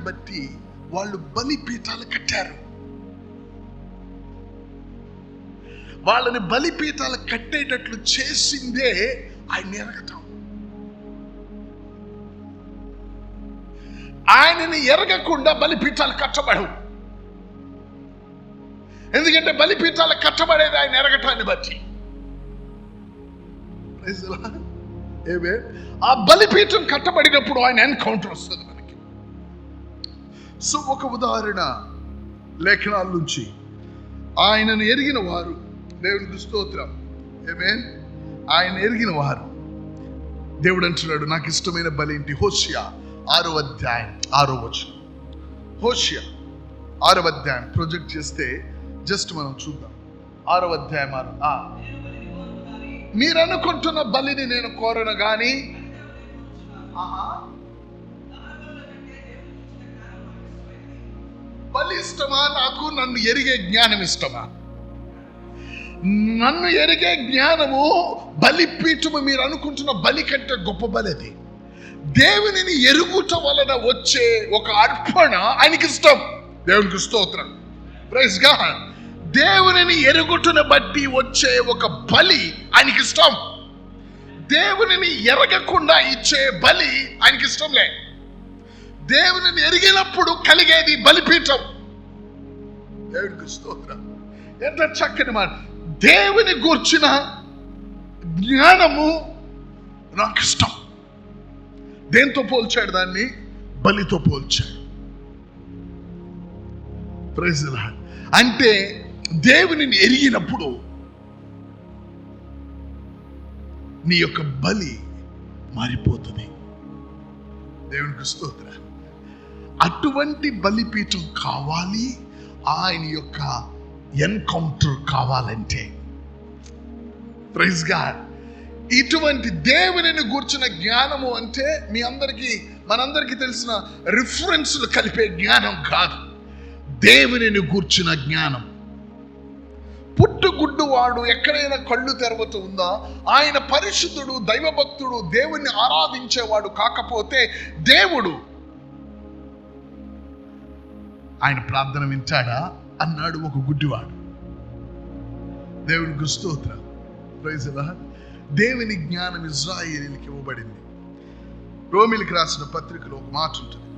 బట్టి వాళ్ళు బలిపీఠాలు కట్టారు. వాళ్ళని బలిపీఠాలు కట్టేటట్లు చేసిందే ఆయన ఎరగటం. ఆయనని ఎరగకుండా బలిపీఠాలు కట్టబడవు. ఎందుకంటే బలిపీఠాలు కట్టబడేది ఆయన ఎరగటాన్ని బట్టి. ఆ బలిపీఠం కట్టబడినప్పుడు ఆయన ఎన్కౌంటర్ వస్తుంది మనకి. సో ఒక ఉదాహరణ లేఖనాల నుంచి, ఆయనను ఎరిగిన వారు, దేవునికి స్తోత్రం, ఆమేన్, ఆయన ఎరిగిన వారు, దేవుడు అంటున్నాడు నాకు ఇష్టమైన బలి ఏంటి? హోషియా 6వ అధ్యాయం 6వ వచనం. హోషియా 6వ అధ్యాయం ప్రొజెక్ట్ చేస్తే జస్ట్ మనం చూద్దాం. 6వ అధ్యాయం 6. మీరు అనుకుంటున్న బలిని నేను కోరను గాని, బలి ఇష్టమా నాకు? నన్ను ఎరిగే జ్ఞానం ఇష్టమా? నన్ను ఎరిగే జ్ఞానము బలిపీఠము మీరు అనుకుంటున్న బలి కంటే గొప్ప బలి. అది దేవునిని ఎరుగుట వలన వచ్చే ఒక అర్పణ ఆయనకి ఇష్టం. దేవునికి స్తోత్రం. Praise God. దేవునిని ఎరుగుటను బట్టి వచ్చే ఒక బలి ఆయనకి ఇష్టం. దేవునిని ఎరగకుండా ఇచ్చే బలి ఆయనకి ఇష్టం లే. దేవునిని ఎరిగినప్పుడు కలిగేది బలిపీఠం. దేవునికి స్తోత్రం. ఎంత చక్కని మాట. దేవుని గూర్చిన జ్ఞానము నాకు ఇష్టం. దేంతో పోల్చాడు దాన్ని? బలితో పోల్చాడు. Praise the Lord. అంటే దేవునిని ఎరిగినప్పుడు నీ యొక్క బలి మారిపోతుంది. దేవునికి స్తోత్రం. అటువంటి బలిపీఠం కావాలి, ఆయన యొక్క ఎన్కౌంటర్ కావాలంటే. Praise God. ఇటువంటి దేవునిని గూర్చిన జ్ఞానము అంటే మనందరికీ తెలిసిన రిఫరెన్స్లు కలిపే జ్ఞానం కాదు. దేవునిని గూర్చిన జ్ఞానం. పుట్టుగుడ్డు వాడు ఎక్కడైనా కళ్ళు తెరవతూ ఉందా? ఆయన పరిశుద్ధుడు, దైవభక్తుడు, దేవుణ్ణి ఆరాధించేవాడు కాకపోతే దేవుడు ఆయన ప్రార్థన వింటాడా అన్నాడు ఒక గుడ్డివాడు. దేవునికి స్తోత్రం. Praise the Lord. దేవుని జ్ఞానం ఇశ్రాయేలీయులకు ఇవ్వబడింది. రోమీయులకు రాసిన పత్రికలో ఒక మాట ఉంటుంది,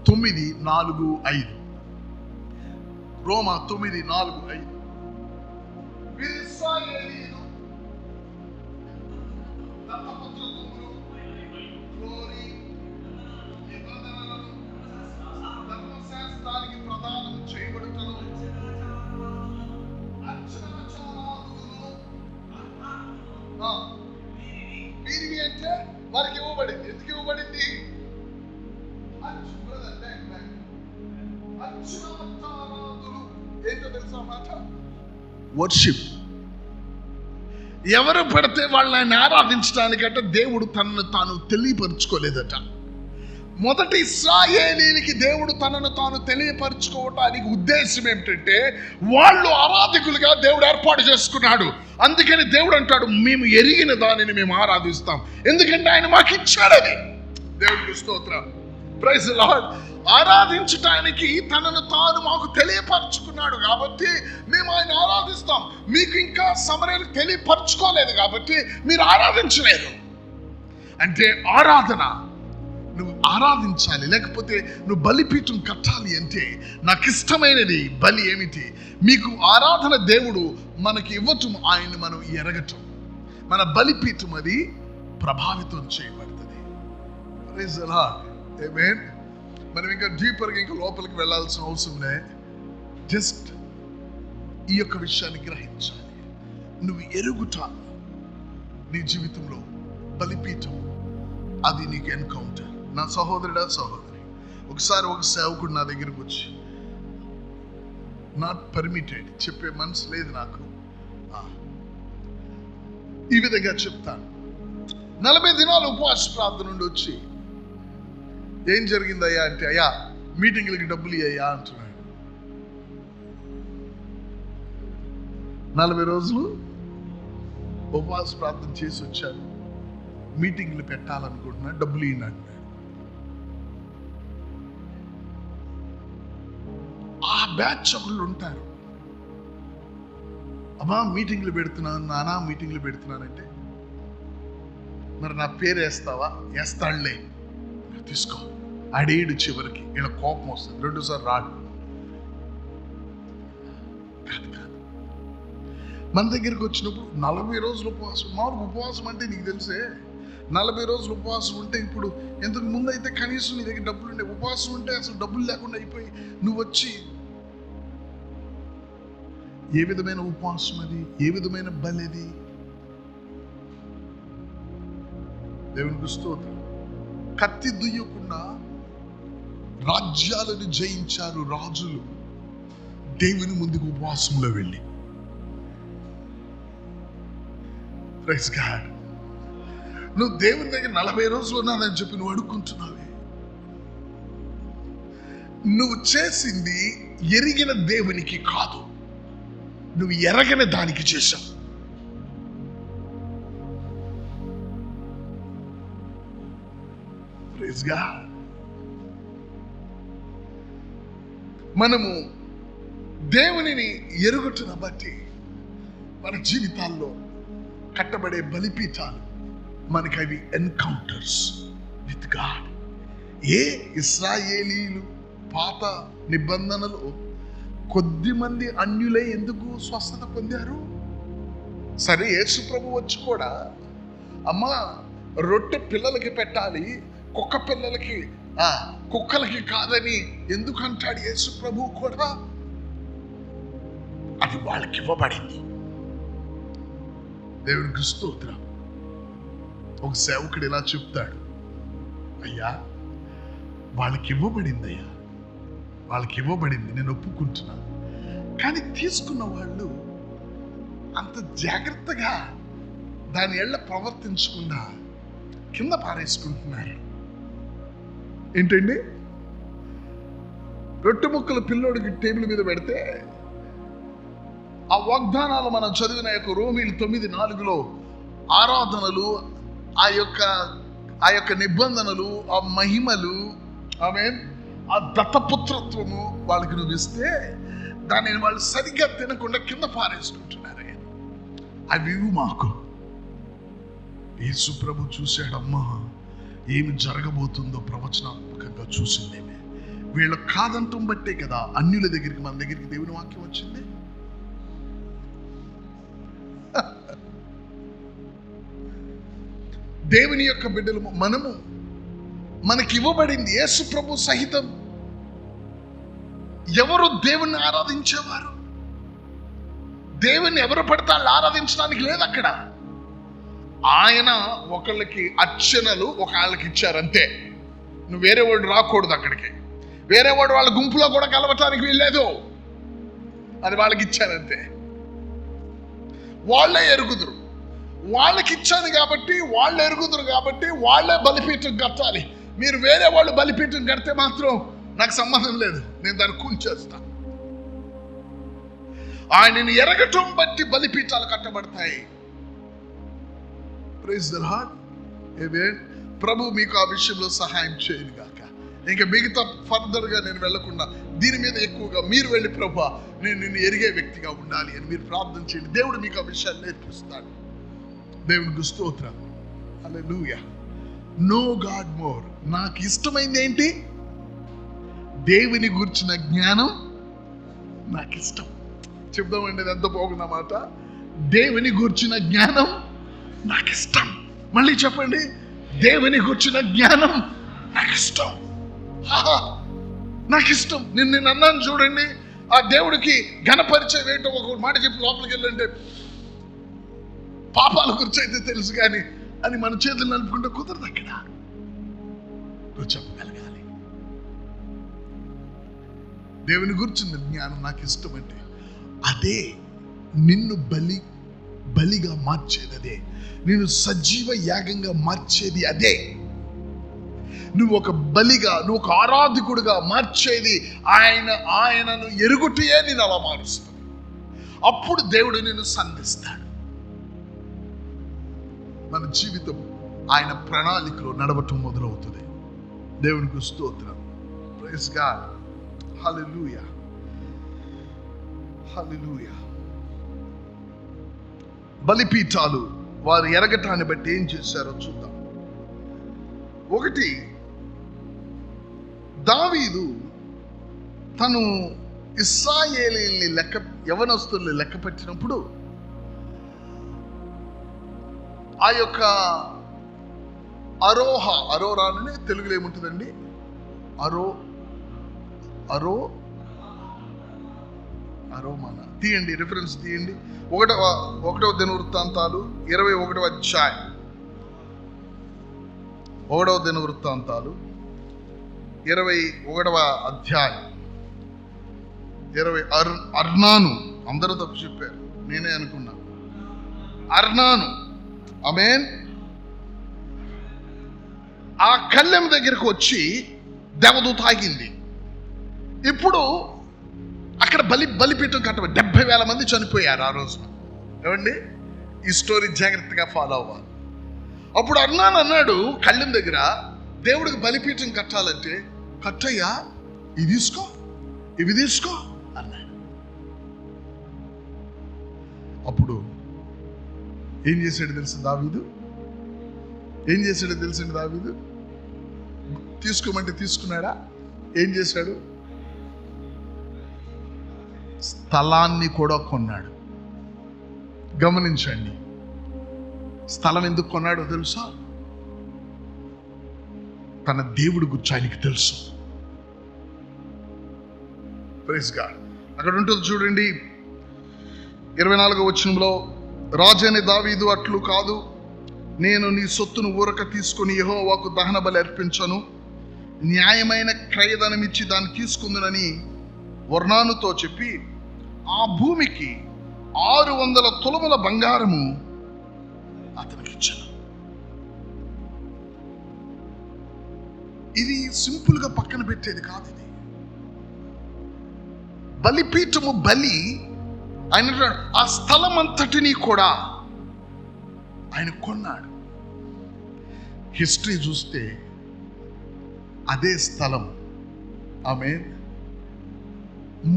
9:4-5. రోమా 9:4-5. ఇశ్రాయేలీయులు దత్తపుత్రులు గ్లోరీ నిబంధనలను ధర్మశాస్త్రానికి ప్రదానం చేయబడుటను వీరివి అంటే వారికి ఇవ్వబడింది. ఎందుకు ఇవ్వబడింది? ఏంటో తెలుసా మాట? వర్షిప్. ఎవరు పడితే వాళ్ళని ఆరాధించడానికంటే దేవుడు తనను తాను తెలియపరుచుకోలేదట. మొదటి ఇశ్రాయేలీయునికి దేవుడు తనను తాను తెలియపరచుకోవటానికి ఉద్దేశం ఏమిటంటే వాళ్ళు ఆరాధకులుగా దేవుడు ఏర్పాటు చేసుకున్నాడు. అందుకని దేవుడు అంటాడు, మేము ఎరిగిన దానిని మేము ఆరాధిస్తాం, ఎందుకంటే ఆయన మాకు ఇచ్చాడని. దేవుడికి స్తోత్రం, ప్రైజ్ ది లార్డ్. ఆరాధించటానికి తనను తాను మాకు తెలియపరచుకున్నాడు కాబట్టి మేము ఆయన ఆరాధిస్తాం. మీకు ఇంకా సమరలు తెలియపరచుకోలేదు కాబట్టి మీరు ఆరాధించలేరు. అంటే ఆరాధన, నువ్వు ఆరాధించాలి, లేకపోతే నువ్వు బలిపీఠం కట్టాలి అంటే నాకు ఇష్టమైనది బలి ఏమిటి? మీకు ఆరాధన దేవుడు మనకి ఇవ్వటం, ఆయన్ని మనం ఎరగటం, మన బలిపీఠం అది ప్రభావితం చేయబడుతుంది. ప్రైజ్ ది లార్డ్, ఆమేన్. మనం ఇంకా డీపర్గా ఇంకా లోపలికి వెళ్ళాల్సిన అవసరం లే. జస్ట్ ఈ యొక్క విషయాన్ని గ్రహించాలి. నువ్వు ఎరుగుట నీ జీవితంలో బలిపీఠం, అది నీకు ఎన్కౌంటర్. నా సహోదరుడా సహోదరి, ఒకసారి ఒక సేవకుడు నా దగ్గరకు వచ్చి, నాట్ పర్మిటెడ్, చెప్పే మనసు లేదు నాకు, ఈ విధంగా చెప్తాను. 40 దినాలు ఉపవాస ప్రార్థన నుండి వచ్చి, ఏం జరిగిందయ్యా అంటే, అయ్యా మీటింగ్లకి డబ్బులు ఇయ్యా అంటున్నాడు. 40 రోజులు ఉపవాస ప్రార్థన చేసి వచ్చాను, మీటింగ్లు పెట్టాలనుకుంటున్నా, డబ్బులు ఇయ్యనంటున్నాడు. ఆ బ్యాచ్ ఒకళ్ళు ఉంటారు, అమ్మా మీటింగ్లు పెడుతున్నాను, నానా మీటింగ్లు పెడుతున్నానంటే, మరి నా పేరు వేస్తావా? వేస్తాడులే, తీసుకో. అడేడు చివరికి ఇలా కోపం వస్తుంది, 2 సార్లు రాడు. కాదు, మన దగ్గరికి వచ్చినప్పుడు 40 రోజులు ఉపవాసం. మామూలు ఉపవాసం అంటే నీకు తెలిసే, 40 రోజులు ఉపవాసం ఉంటే, ఇప్పుడు ఇంతకు ముందు అయితే కనీసం నీ దగ్గర డబ్బులు ఉండే, ఉపవాసం ఉంటే అసలు డబ్బులు లేకుండా అయిపోయి నువ్వు వచ్చి, ఏ విధమైన ఉపవాసం అది? ఏ విధమైన బలి అది? దేవునికి స్తోత్రం. కత్తి దుయ్యకుండా రాజ్యాలను జయించారు రాజులు దేవుని ముందుకు ఉపవాసంలో వెళ్ళి. Praise God. నువ్వు దేవుని దగ్గర 40 రోజులు ఉన్నానని చెప్పి నువ్వు అడుక్కుంటున్నావే, నువ్వు చేసింది ఎరిగిన దేవునికి కాదు, నువ్వు ఎరగని దానికి చేశావు. Praise God. మనము దేవునిని ఎరుగుటను బట్టి మన జీవితాల్లో కట్టబడే బలిపీఠాలు మనకి అవి ఎన్కౌంటర్స్ విత్ గాడ్. ఏ ఇశ్రాయేలీయులు పాత నిబంధనలు కొద్ది మంది అన్యులై ఎందుకు స్వస్థత పొందారు? సరే, యేసు ప్రభు వచ్చి కూడా, అమ్మా రొట్టె పిల్లలకి పెట్టాలి, కుక్కలకి కాదని ఎందుకు అంటాడు యేసు ప్రభు కూడా? అది వాళ్ళకి ఇవ్వబడింది. దేవుడికి స్తోత్రం. ఒక సేవకుడు ఇలా చెప్తాడు, అయ్యా వాళ్ళకి ఇవ్వబడింది, అయ్యా వాళ్ళకి ఇవ్వబడింది, నేను ఒప్పుకుంటున్నా. కానీ తీసుకున్న వాళ్ళు అంత జాగ్రత్తగా దాని ఎళ్ళ ప్రవర్తించకుండా కింద పారేసుకుంటున్నారు. ఏంటండి? రొట్టె ముక్కలు పిల్లోడికి టేబుల్ మీద పెడితే, ఆ వాగ్దానాలు మనం చదివిన యొక్క రోమీలు 9:4 ఆరాధనలు, ఆ యొక్క నిబంధనలు, ఆ మహిమలు, ఆమేన్, ఆ దత్తపుత్రత్వము వాళ్ళకి నువ్వు ఇస్తే దానిని వాళ్ళు సరిగ్గా తినకుండా కింద పారేసుకుంటున్నారే. అవి మాకు యేసు ప్రభు చూశాడమ్మా, ఏమి జరగబోతుందో ప్రవచనాత్మకంగా చూసిందేమే. వీళ్ళ కాదంతం బట్టే కదా అన్యుల దగ్గరికి, మన దగ్గరికి దేవుని వాక్యం వచ్చింది. దేవుని యొక్క బిడ్డలు మనము, మనకి ఇవ్వబడింది యేసు ప్రభు సహితం. ఎవరు దేవుణ్ణి ఆరాధించేవారు? దేవుణ్ణి ఎవరు పడితే వాళ్ళు ఆరాధించడానికి లేదు అక్కడ. ఆయన ఒకళ్ళకి అర్చనలు ఒకళ్ళకి ఇచ్చారంతే. నువ్వు వేరే వాడు రాకూడదు అక్కడికి, వేరే వాడు వాళ్ళ గుంపులో కూడా కలవటానికి వీల్లేదు. అది వాళ్ళకి ఇచ్చారంతే. వాళ్ళే ఎరుగుదురు, వాళ్ళకి ఇచ్చాను కాబట్టి వాళ్ళు ఎరుగుదురు కాబట్టి వాళ్ళే బలిపీఠం కట్టాలి. మీరు వేరే వాళ్ళు బలిపీఠం కడితే మాత్రం నాకు సంబంధం లేదు, నేను దాన్ని కూల్చేస్తాను. ఆయనని ఎరగటం బట్టి బలిపీఠాలు కట్టబడతాయి. Praise the Lord. ఆమేన్. ప్రభు మీకు ఆ విషయంలో సహాయం చేయను గాక. ఇంకా మిగతా ఫర్దర్గా నేను వెళ్లకుండా దీని మీద ఎక్కువగా మీరు వెళ్ళి, ప్రభు నేను నిన్ను ఎరిగే వ్యక్తిగా ఉండాలి అని మీరు ప్రార్థన చేయండి. దేవుడు మీకు ఆ విషయాలు నేర్పిస్తాడు. దేవునికి స్తోత్రం. హల్లెలూయా. Know God more. నాకు ఇష్టమైంది ఏంటి? దేవుని గురించిన జ్ఞానం నాకు ఇష్టం. చెప్దామండి, అది ఎంత బాగున్నమాట. దేవుని గురించిన జ్ఞానం నాకు ఇష్టం. మళ్ళీ చెప్పండి, దేవుని గురించిన జ్ఞానం నాకు ఇష్టం. నాకు ఇష్టం. నేను అన్నాను చూడండి, ఆ దేవుడికి ఘనపరిచయం ఏంటో ఒక మాట చెప్పి లోపలికి వెళ్ళంటే, పాపాల గురించి అయితే తెలుసు కానీ అని మన చేతులు నలుపుకుంటే కుదరదు. అక్కడ నువ్వు చెప్పగలగాలి, దేవుని గురించిన జ్ఞానం నాకు ఇష్టం అంటే అదే నిన్ను బలిగా మార్చేది, అదే నేను సజీవ యాగంగా మార్చేది, అదే నువ్వు ఒక బలిగా, నువ్వు ఒక ఆరాధకుడుగా మార్చేది ఆయనను ఎరుగుటయే నేను అలా మారుస్తాను. అప్పుడు దేవుడు నిన్ను సంధిస్తాడు. మన జీవితం ఆయన ప్రణాళికలో నడవటం మొదలవుతుంది. దేవునికి స్తోత్రం. Praise God. హల్లెలూయా, హల్లెలూయా. బలిపీఠాలు వారు ఎరగటాన్ని బట్టి ఏం చేశారో చూద్దాం. ఒకటి, దావీదు తను ఇశ్రాయేలీయుల్ని యవనస్తుల్ని లెక్క పెట్టినప్పుడు ఆ యొక్క అరోరాని తెలుగులో ఏముంటుందండి? అరోమాన తీయండి, రిఫరెన్స్ తీయండి. 1వ దినవృత్తాంతాలు 21వ అధ్యాయం. 1వ దినవృత్తాంతాలు 21వ అధ్యాయం 20. అర్నాను, అందరూ తప్పు చెప్పారు, నేనే అనుకున్నా. అర్నాను, ఆమేన్. ఆ కళ్ళెం దగ్గరకు వచ్చి దేవదూత ఆగింది. ఇప్పుడు అక్కడ బలిపీఠం కట్టబడి 70,000 మంది చనిపోయారు ఆ రోజున. ఏమండి, ఈ స్టోరీ జాగ్రత్తగా ఫాలో అవ్వాలి. అప్పుడు అర్నాన్ అన్నాడు కళ్ళెం దగ్గర, దేవుడికి బలిపీఠం కట్టాలంటే కట్టయ్యా, ఇవి తీసుకో అన్నాడు. అప్పుడు ఏం చేశాడు తెలుసు దావీదు? తీసుకోమంటే తీసుకున్నాడా? ఏం చేశాడు? స్థలాన్ని కూడా కొన్నాడు. గమనించండి, స్థలం ఎందుకు కొన్నాడో తెలుసా? తన దేవుడి గురించి ఆయనకి తెలుసు. Praise God. అక్కడ ఉంటుంది చూడండి, 24వ వచనంలో, రాజైన దావీదు అట్లు కాదు, నేను నీ సొత్తును ఊరక తీసుకుని యెహోవాకు దహన బలి అర్పించను, న్యాయమైన క్రయధనం ఇచ్చి దాన్ని తీసుకుందునని వర్ణానుతో చెప్పి ఆ భూమికి 600 తులముల బంగారము అతనికి ఇచ్చాను. ఇది సింపుల్ గా పక్కన పెట్టేది కాదు. ఇది బలిపీఠము బలి. ఆయన ఆ స్థలం అంతటినీ కూడా ఆయన కొన్నాడు. హిస్టరీ చూస్తే అదే స్థలం ఆమేన్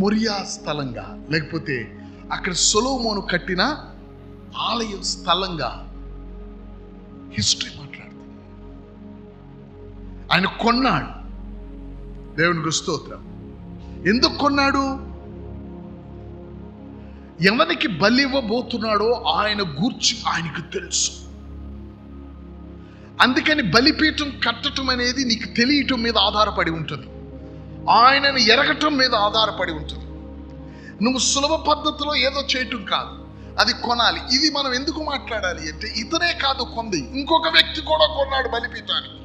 మొరియా స్థలంగా, లేకపోతే అక్కడ సొలొమోను కట్టిన ఆలయ స్థలంగా హిస్టరీ మాట్లాడుతుంది. ఆయన కొన్నాడు. దేవునికి స్తోత్రం. ఎందుకు కొన్నాడు? ఎవరికి బలి ఇవ్వబోతున్నాడో ఆయన గూర్చి ఆయనకు తెలుసు. అందుకని బలిపీఠం కట్టడం అనేది నీకు తెలియటం మీద ఆధారపడి ఉంటుంది, ఆయనను ఎరగటం మీద ఆధారపడి ఉంటుంది. నువ్వు సులభ పద్ధతిలో ఏదో చేయటం కాదు, అది కొనాలి. ఇది మనం ఎందుకు మాట్లాడాలి అంటే, ఇతనే కాదు కొంది, ఇంకొక వ్యక్తి కూడా కొన్నాడు బలిపీఠానికి.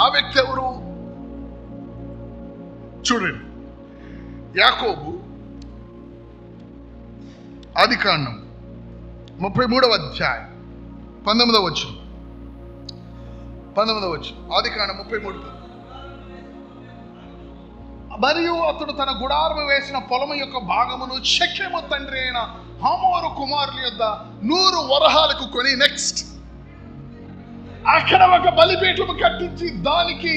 ఆ వ్యక్తి ఎవరు చూడండి. యాకోబు ఆదికాండం 33వ అధ్యాయం 19వ వచనం. ఆదికాండం 33. మరియు అతడు తన గుడారము వేసిన పొలము యొక్క భాగమును షెకెము తండ్రి అయిన హమోరు కుమారుల యొద్ద 100 వరహాలకు కొని, నెక్స్ట్ అక్కడ ఒక బలిపీఠము కట్టించి దానికి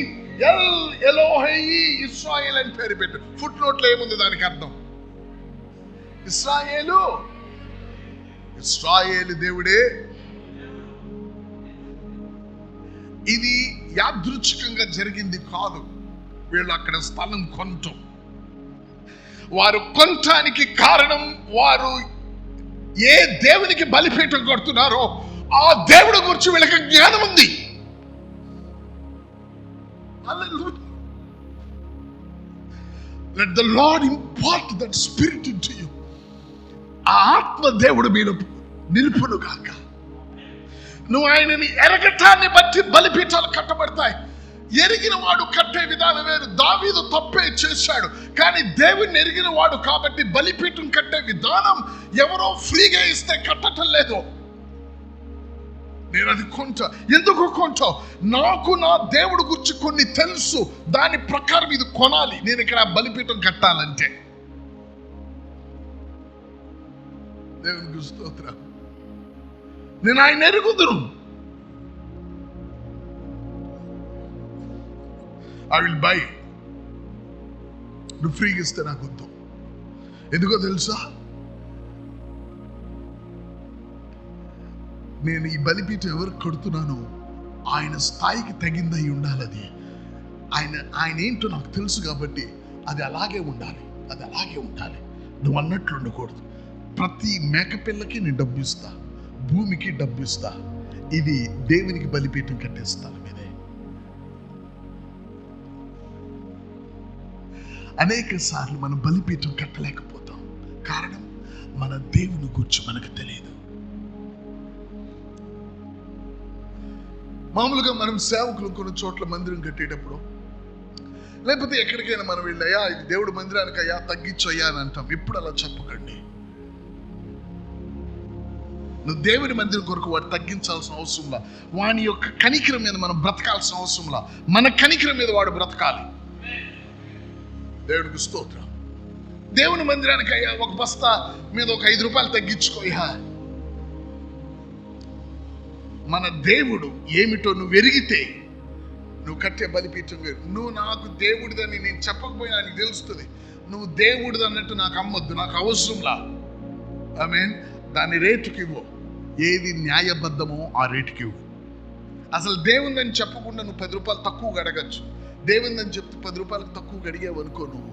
ఎల్ ఎలోహయి ఇశ్రాయేల్ అని పేరు పెట్టు. ఫుట్ నోట్లో ఏముంది దానికి అర్థం? ఇశ్రాయేలు దేవుడే. ఇది యాదృచ్ఛికంగా జరిగింది కాదు. వీళ్ళు అక్కడ స్థలం కొనటం, వారు కొనటానికి కారణం, వారు ఏ దేవునికి బలిపీఠం కొడుతున్నారో ఆ దేవుడి గురించి వీళ్ళకి జ్ఞానం ఉంది. Let the Lord impart that spirit into you. ఆ ఆత్మ దేవుడు మీద నిలుపును కాక. నువ్వు ఆయనని ఎరగటాన్ని బట్టి బలిపీఠాలు కట్టబడతాయి. ఎరిగిన వాడు కట్టే విధానం వేరు. దావీదు తప్పే చేశాడు, కానీ దేవుణ్ణి ఎరిగిన వాడు కాబట్టి బలిపీఠం కట్టే విధానం ఎవరో ఫ్రీగా ఇస్తే కట్టటం లేదు. నేను అది కొంటా. ఎందుకు కొంటావు? నాకు నా దేవుడు గురించి కొన్ని తెలుసు, దాని ప్రకారం ఇది కొనాలి. నేను ఇక్కడ బలిపీఠం కట్టాలంటే దేవునికి స్తోత్రం. నేను ఆయన ఎరుగుదును. I will buy. నువ్వు ఫ్రీగా ఇస్తే నాకు వద్దు. ఎందుకో తెలుసా? నేను ఈ బలిపీఠం ఎవరికి కడుతున్నానో ఆయన స్థాయికి తగిందై ఉండాలి. అది ఆయన ఏంటో నాకు తెలుసు కాబట్టి అది అలాగే ఉండాలి. నువ్వు అన్నట్లు ఉండకూడదు. ప్రతి మేకపిల్లకి నేను డబ్బు ఇస్తా, భూమికి డబ్బు ఇస్తా. ఇది దేవునికి బలిపీఠం కట్టేస్తాను మీదే. అనేక సార్లు మనం బలిపీఠం కట్టలేకపోతాం. కారణం, మన దేవుని గురించి మనకు తెలియదు. మామూలుగా మనం సేవకులు కొన్ని చోట్ల మందిరం కట్టేటప్పుడు, లేకపోతే ఎక్కడికైనా మనం వెళ్ళయ్యా ఇది దేవుడు మందిరానికి అయ్యా తగ్గించయ్యా అని అంటాం. ఇప్పుడు అలా చెప్పకండి. నువ్వు దేవుని మందిరం కొరకు వాడు తగ్గించాల్సిన అవసరంలా, వాని యొక్క కనికరం మీద మనం బ్రతకాల్సిన అవసరంలా, మన కనికరం మీద వాడు బ్రతకాలి. దేవుడికి స్తోత్రం. దేవుని మందిరానికి అయ్యా ఒక బస్తా మీద ఒక 5 రూపాయలు తగ్గించుకోయ్యా. మన దేవుడు ఏమిటో నువ్వు ఎరిగితే నువ్వు కట్టే బలిపీఠం వేరు. నువ్వు నాకు దేవుడిదని నేను చెప్పకపోయినా నీకు తెలుస్తుంది. నువ్వు దేవుడిది అన్నట్టు నాకు అమ్మొద్దు, నాకు అవసరంలా. ఆమేన్. దాని రేటుకి ఇవ్వు. ఏది న్యాయబద్ధమో ఆ రేటుకి ఇవ్వు. అసలు దేవుందని చెప్పకుండా నువ్వు 10 రూపాయలు తక్కువగా అడగచ్చు. దేవుందని చెప్తే 10 రూపాయలకు తక్కువగా అడిగావు అనుకో, నువ్వు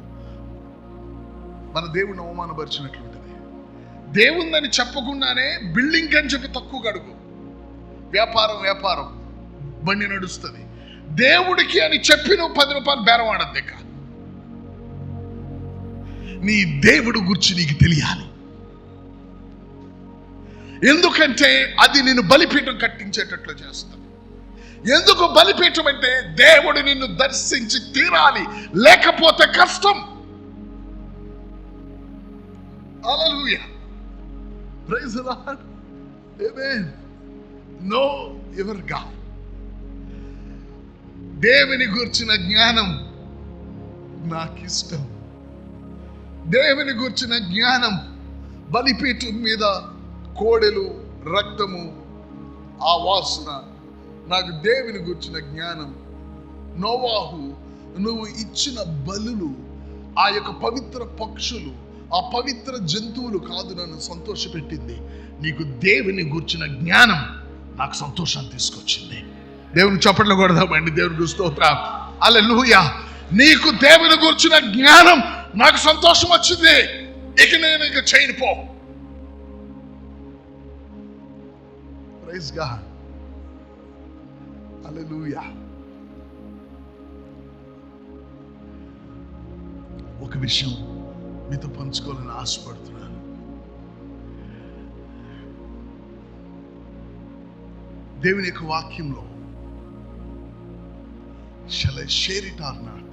మన దేవుడిని అవమానపరిచినట్లుంటుంది. దేవుందని చెప్పకుండానే బిల్డింగ్ అని చెప్పి తక్కువగా అడుగు. వ్యాపారం బండి నడుస్తుంది. దేవుడికి అని చెప్పి నువ్వు 10 రూపాయలు బేరం ఆడద్దు. ఇక నీ దేవుడు గురించి నీకు తెలియాలి. ఎందుకంటే అది నిన్ను బలిపీఠం కట్టించేటట్లు చేస్తుంది. ఎందుకు బలిపీఠం అంటే దేవుడు నిన్ను దర్శించి తీరాలి, లేకపోతే కష్టం. Hallelujah, praise the Lord, amen. Know your God. దేవుని గురించిన జ్ఞానం నాకు ఇష్టం. దేవుని గురించిన జ్ఞానం, బలిపీఠం మీద కోడెలు, రక్తము, ఆ వాసన, నాకు దేవుని గురించిన జ్ఞానం. నోవాహు, నువ్వు ఇచ్చిన బలులు, ఆ యొక్క పవిత్ర పక్షులు, ఆ పవిత్ర జంతువులు కాదు నన్ను సంతోషపెట్టింది. నీకు దేవుని గురించిన జ్ఞానం నాకు సంతోషాన్ని తీసుకొచ్చింది. దేవుని చప్పట్లు కొడదామండి. దేవుని స్తోత్రం, హల్లెలూయా. నీకు దేవుని గురించిన జ్ఞానం నాకు సంతోషం వచ్చింది. ఇక నేను ఇక చేయను పో. Praise God. హల్లెలూయా. ఒక విషయం మీతో పంచుకోవాలని ఆశపడుతున్నాను. దేవుని యొక్క వాక్యంలో shall I share it or not?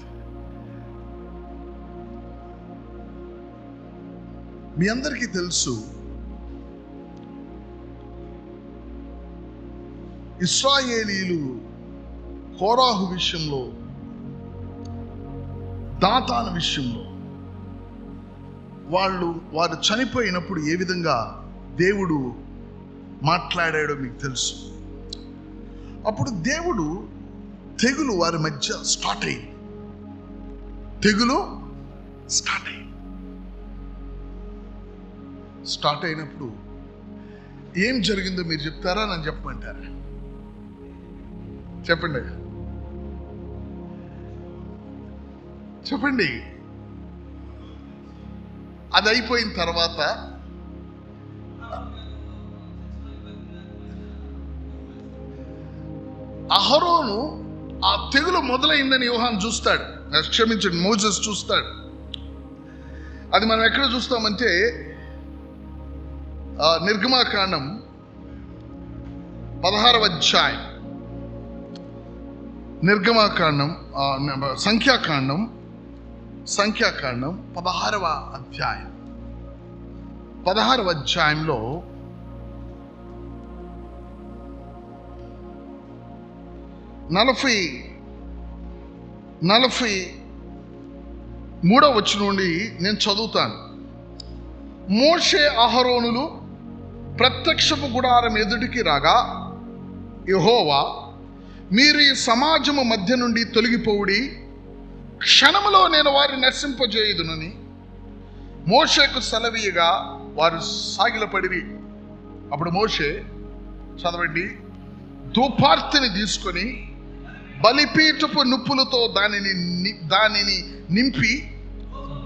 మీ అందరికీ తెలుసు, ఇశ్రాయేలీలు కోరాహు విషయంలో, దాతాను విషయంలో వారు చనిపోయినప్పుడు ఏ విధంగా దేవుడు మాట్లాడాడో మీకు తెలుసు. అప్పుడు దేవుడు తెగులు వారి మధ్య స్టార్ట్ అయింది. స్టార్ట్ అయినప్పుడు ఏం జరిగిందో మీరు చెప్తారా, నన్ను చెప్పమంటారా? చెప్పండి. అది అయిపోయిన తర్వాత అహరోను ఆ తెగులు మొదలైందని యోహాను చూస్తాడు, క్షమించండి, మోసెస్ చూస్తాడు. అది మనం ఎక్కడ చూస్తామంటే నిర్గమాకాండం 16వ అధ్యాయం, నిర్గమాకాండం సంఖ్యాకాండం 16వ అధ్యాయం. 16వ అధ్యాయంలో 43వ వచనం నుండి నేను చదువుతాను. మోషే అహరోనులు ప్రత్యక్షపు గుడారం ఎదుటికి రాగా, యెహోవా, మీరు ఈ సమాజము మధ్య నుండి తొలగిపోవుడి, క్షణములో నేను వారిని నశింపజేయుదునని మోషేకు సెలవీయగా వారు సాగిలపడిరి. అప్పుడు మోషే, చదవండి, ధూపార్తిని తీసుకొని బలిపీఠపు నుప్పులతో దానిని నింపి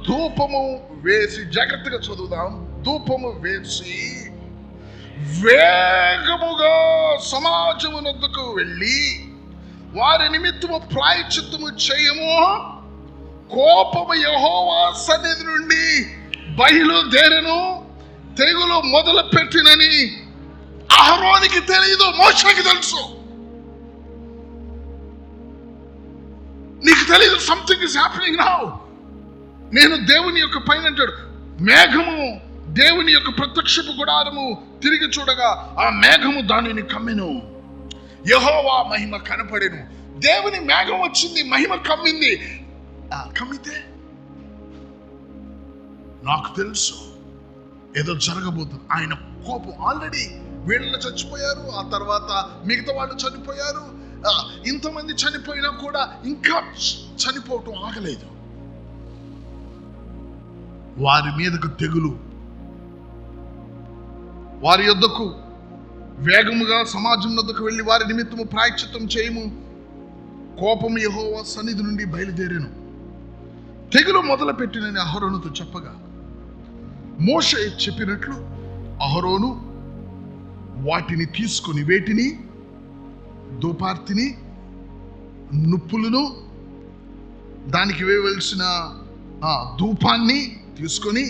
ధూపము వేసి, జాగ్రత్తగా చదువుదాం, ధూపము వేసి వేగముగా సమాజమునొద్దకు వెళ్ళి వారి నిమిత్తము ప్రాయశ్చిత్తము చేయము, కోపము యెహోవా సన్నిధి నుండి బయలుదేరెను, తెగులు మొదలు పెట్టినని అహరోనుకి తెలియదు, మోషేకి తెలుసు. నీకు తెలియదు, సంథింగ్ ఇస్ హ్యాపెనింగ్ నౌ. నేను దేవుని యొక్క పైన అంటాడు, మేఘము దేవుని యొక్క ప్రత్యక్షపు గుడారము తిరిగి చూడగా ఆ మేఘము దానిని కమ్మెను, యెహోవా మహిమ కనపడెను. దేవుని మేఘం వచ్చింది, మహిమ కమ్మింది. కమ్మితే నాకు తెలుసు ఏదో జరగబోతుంది. ఆయన కోపం, ఆల్రెడీ వీళ్ళు చచ్చిపోయారు, ఆ తర్వాత మిగతా వాళ్ళు చనిపోయారు, ఇంతమంది చనిపోయినా కూడా ఇంకా చనిపోవటం ఆగలేదు. వారి మీదకు తెగులు, వారి యొద్దకు వేగముగా సమాజం వద్దకు వెళ్ళి వారి నిమిత్తము ప్రాయశ్చిత్తం చేయము, కోపము యెహోవా సన్నిధి నుండి బయలుదేరెను, తెగులు మొదలు పెట్టినని అహరోనుతో చెప్పగా, మోషే చెప్పినట్లు అహరోను వాటిని తీసుకొని, వేటిని, ధూపార్తిని, నుప్పులను, దానికి వేయవలసిన ధూపాన్ని తీసుకొని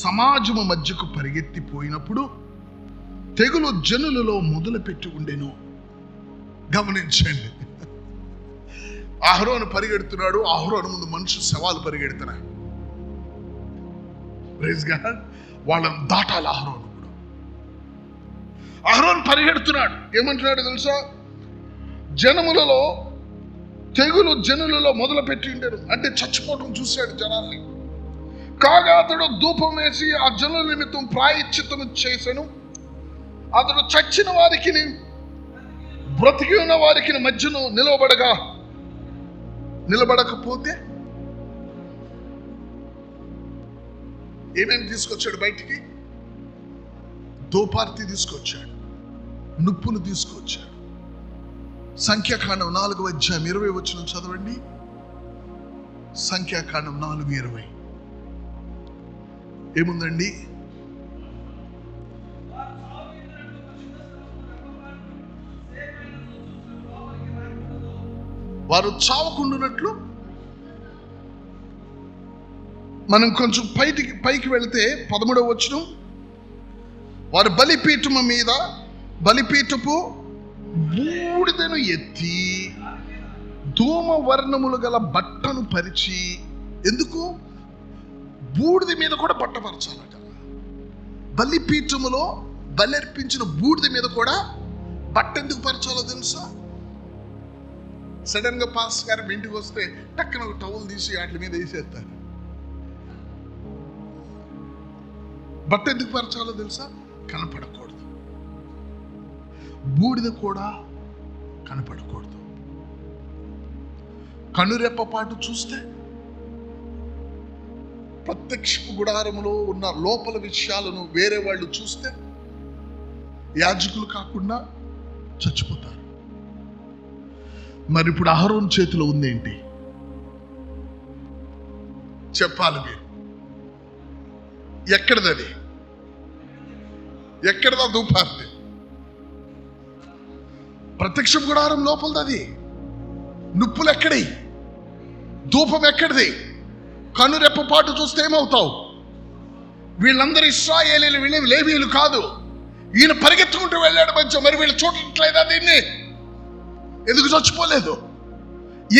సమాజము మధ్యకు పరిగెత్తిపోయినప్పుడు తెగులు జనులలో మొదలుపెట్టి ఉండెను. గమనించండి, అహరోను పరిగెడుతున్నాడు, అహరోను ముందు మనుషులు శవాలు పరిగెడుతున్నాయి. Praise God. వాళ్ళని దాటాలి. అహరోను పరిగెడుతున్నాడు. ఏమంటున్నాడు తెలుసా? జనములలో తెగులు జనులలో మొదలు పెట్టి ఉండేది, అంటే చచ్చిపోవటం చూశాడు జనాల్ని. కాగా అతడు ధూపం వేసి ఆ జనుల నిమిత్తం ప్రాయశ్చిత్తము చేసెను. అతడు చచ్చిన వారికి, బ్రతికి ఉన్న వారికి మధ్యను నిలబడకపోతే ఏమేమి తీసుకొచ్చాడు బయటికి? ధూపార్తి తీసుకొచ్చాడు, నుప్పులు తీసుకొచ్చాడు. సంఖ్యాకాండం 4వ అధ్యాయం 20 వచనం చదవండి. సంఖ్యాకాండం 4:20 ఏముందండి? వారు చావకుండునట్లు. మనం కొంచెం పైకి వెళితే 13వ వచనం, వారు బలిపీఠము మీద బలిపీఠపు బూడిదను ఎత్తి ధూమ వర్ణములు గల బట్టను పరిచి. ఎందుకు? బూడిద మీద కూడా బట్ట పరచాలట. బలిపీఠములో బలర్పించిన బూడిద మీద కూడా బట్ట ఎందుకు పరచాలో తెలుసా? సడన్ గా పాస్ గారు ఇంటికి వస్తే టక్కన ఒక టవల్ తీసి వాటి మీద వేసేస్తారు. బట్ట ఎందుకు పరచాలో తెలుసా? కనపడకూడదు. బూడిద కూడా కనపడకూడదు. కనురెప్పపాటు చూస్తే ప్రత్యక్ష గుడారములో ఉన్న లోపల విషయాలను వేరే వాళ్ళు చూస్తే యాజకులు కాకుండా చచ్చిపోతారు. మరి ఇప్పుడు అహరోన్ చేతిలో ఉందేంటి చెప్పాలి మీరు? ఎక్కడది? ఎక్కడదా ధూపార్తి? ప్రత్యక్ష గుడారం లోపలది. నుప్పులు ఎక్కడి? ధూపం ఎక్కడిది? కనురెప్పపాటు చూస్తే ఏమవుతావు? వీళ్ళందరూ ఇశ్రాయేలీలు, వీళ్ళు లేవీయులు కాదు. ఈయన పరిగెత్తుకుంటూ వెళ్ళాడు మధ్య. మరి వీళ్ళు చూడట్లేదా దీన్ని? ఎందుకు చచ్చిపోలేదు?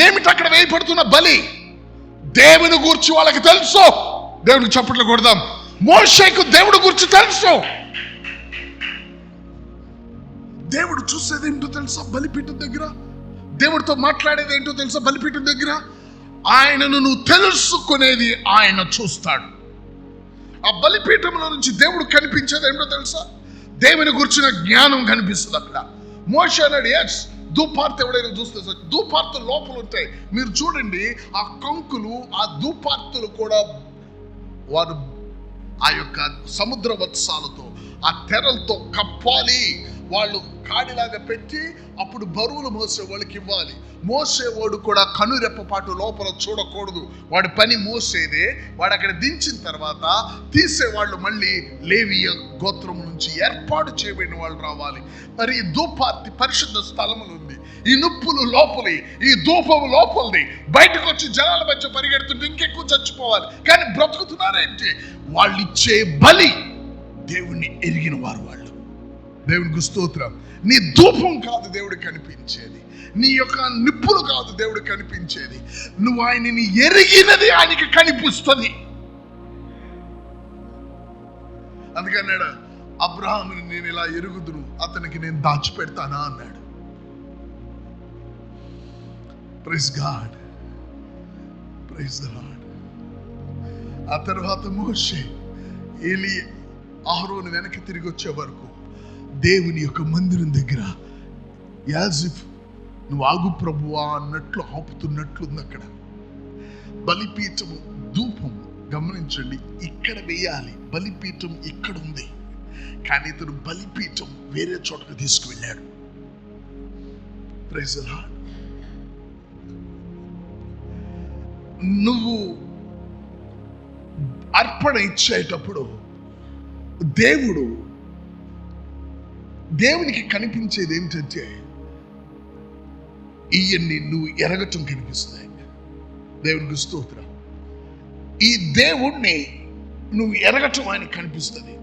ఏమిటి అక్కడ వేయబడుతున్న బలి? దేవుని గూర్చి వాళ్ళకి తెలుసు. దేవునికి చప్పట్లు కొడదాం. మోషేకు దేవుడి గురించి తెలుసు. దేవుడు చూసేది ఏంటో తెలుసా? బలిపీఠం దగ్గర దేవుడితో మాట్లాడేది ఏంటో తెలుసా? బలిపీఠం దగ్గర ఆయనను నువ్వు తెలుసుకునేది ఆయన చూస్తాడు. ఆ బలిపీఠంలో నుంచి దేవుడు కనిపించేది ఏంటో తెలుసా? దేవుని గురించిన జ్ఞానం కనిపిస్తుంది అక్కడ. మోషే అన్నాడు, ఎస్ ధూపార్తి ఎవడైనా చూస్తే ధూపార్తులు లోపల ఉంటాయి. మీరు చూడండి, ఆ కంకులు, ఆ ధూపార్తులు కూడా వారు ఆ యొక్క సముద్ర వత్సాలతో, ఆ తెరలతో కప్పాలి. వాళ్ళు కాడిలాగా పెట్టి అప్పుడు బరువులు మోసే వాళ్ళకి ఇవ్వాలి. మోసేవాడు కూడా కనురెప్పపాటు లోపల చూడకూడదు. వాడి పని మోసేదే. వాడు అక్కడ దించిన తర్వాత తీసేవాళ్ళు మళ్ళీ లేవీయ గోత్రం నుంచి ఏర్పాటు చేయబడిన వాళ్ళు రావాలి. మరి ఈ ధూపార్తి పరిశుద్ధ స్థలములు ఉంది. ఈ నుప్పులు లోపలి, ఈ ధూపము లోపలిది. బయటకు వచ్చి జనాల మధ్య పరిగెడుతుంటే ఇంకెక్కువ చచ్చిపోవాలి. కానీ బ్రతుకుతున్నారేంటి? వాళ్ళు ఇచ్చే బలి దేవుణ్ణి ఎరిగిన వారు. వాళ్ళు దేవునికి స్తోత్రం. నీ ధూపం కాదు దేవుడికి కనిపించేది, నీ యొక్క నిప్పులు కాదు దేవుడికి కనిపించేది. నువ్వు ఆయనని ఎరిగినది ఆయనకి కనిపిస్తుంది. అందుకన్నాడు, అబ్రహాముని నేను ఇలా ఎరుగుదును, అతనికి నేను దాచిపెడతానా అన్నాడు. Praise God, praise the Lord. ఆ తర్వాత మోషే, ఏలీ, అహరోను వెనక్కి తిరిగి వచ్చే వరకు దేవుని యొక్క మందిరం దగ్గర యాజిఫ్ నువ్వు ఆగు ప్రభువా అన్నట్లు ఆపుతున్నట్లుంది. అక్కడ బలిపీఠము, ధూపం గమనించండి, ఇక్కడ వేయాలి. బలిపీఠం ఇక్కడ ఉంది, కానీ ఇతను బలిపీఠం వేరే చోటకు తీసుకువెళ్ళాడు. Praise the Lord. నువ్వు అర్పణ ఇచ్చేటప్పుడు దేవునికి కనిపించేది ఏమిటంటే ఈయన్ని నువ్వు ఎరగటం కనిపిస్తుంది. దేవునికి స్తోత్రం. ఈ దేవుణ్ణి నువ్వు ఎరగటం ఆయనకి కనిపిస్తుంది.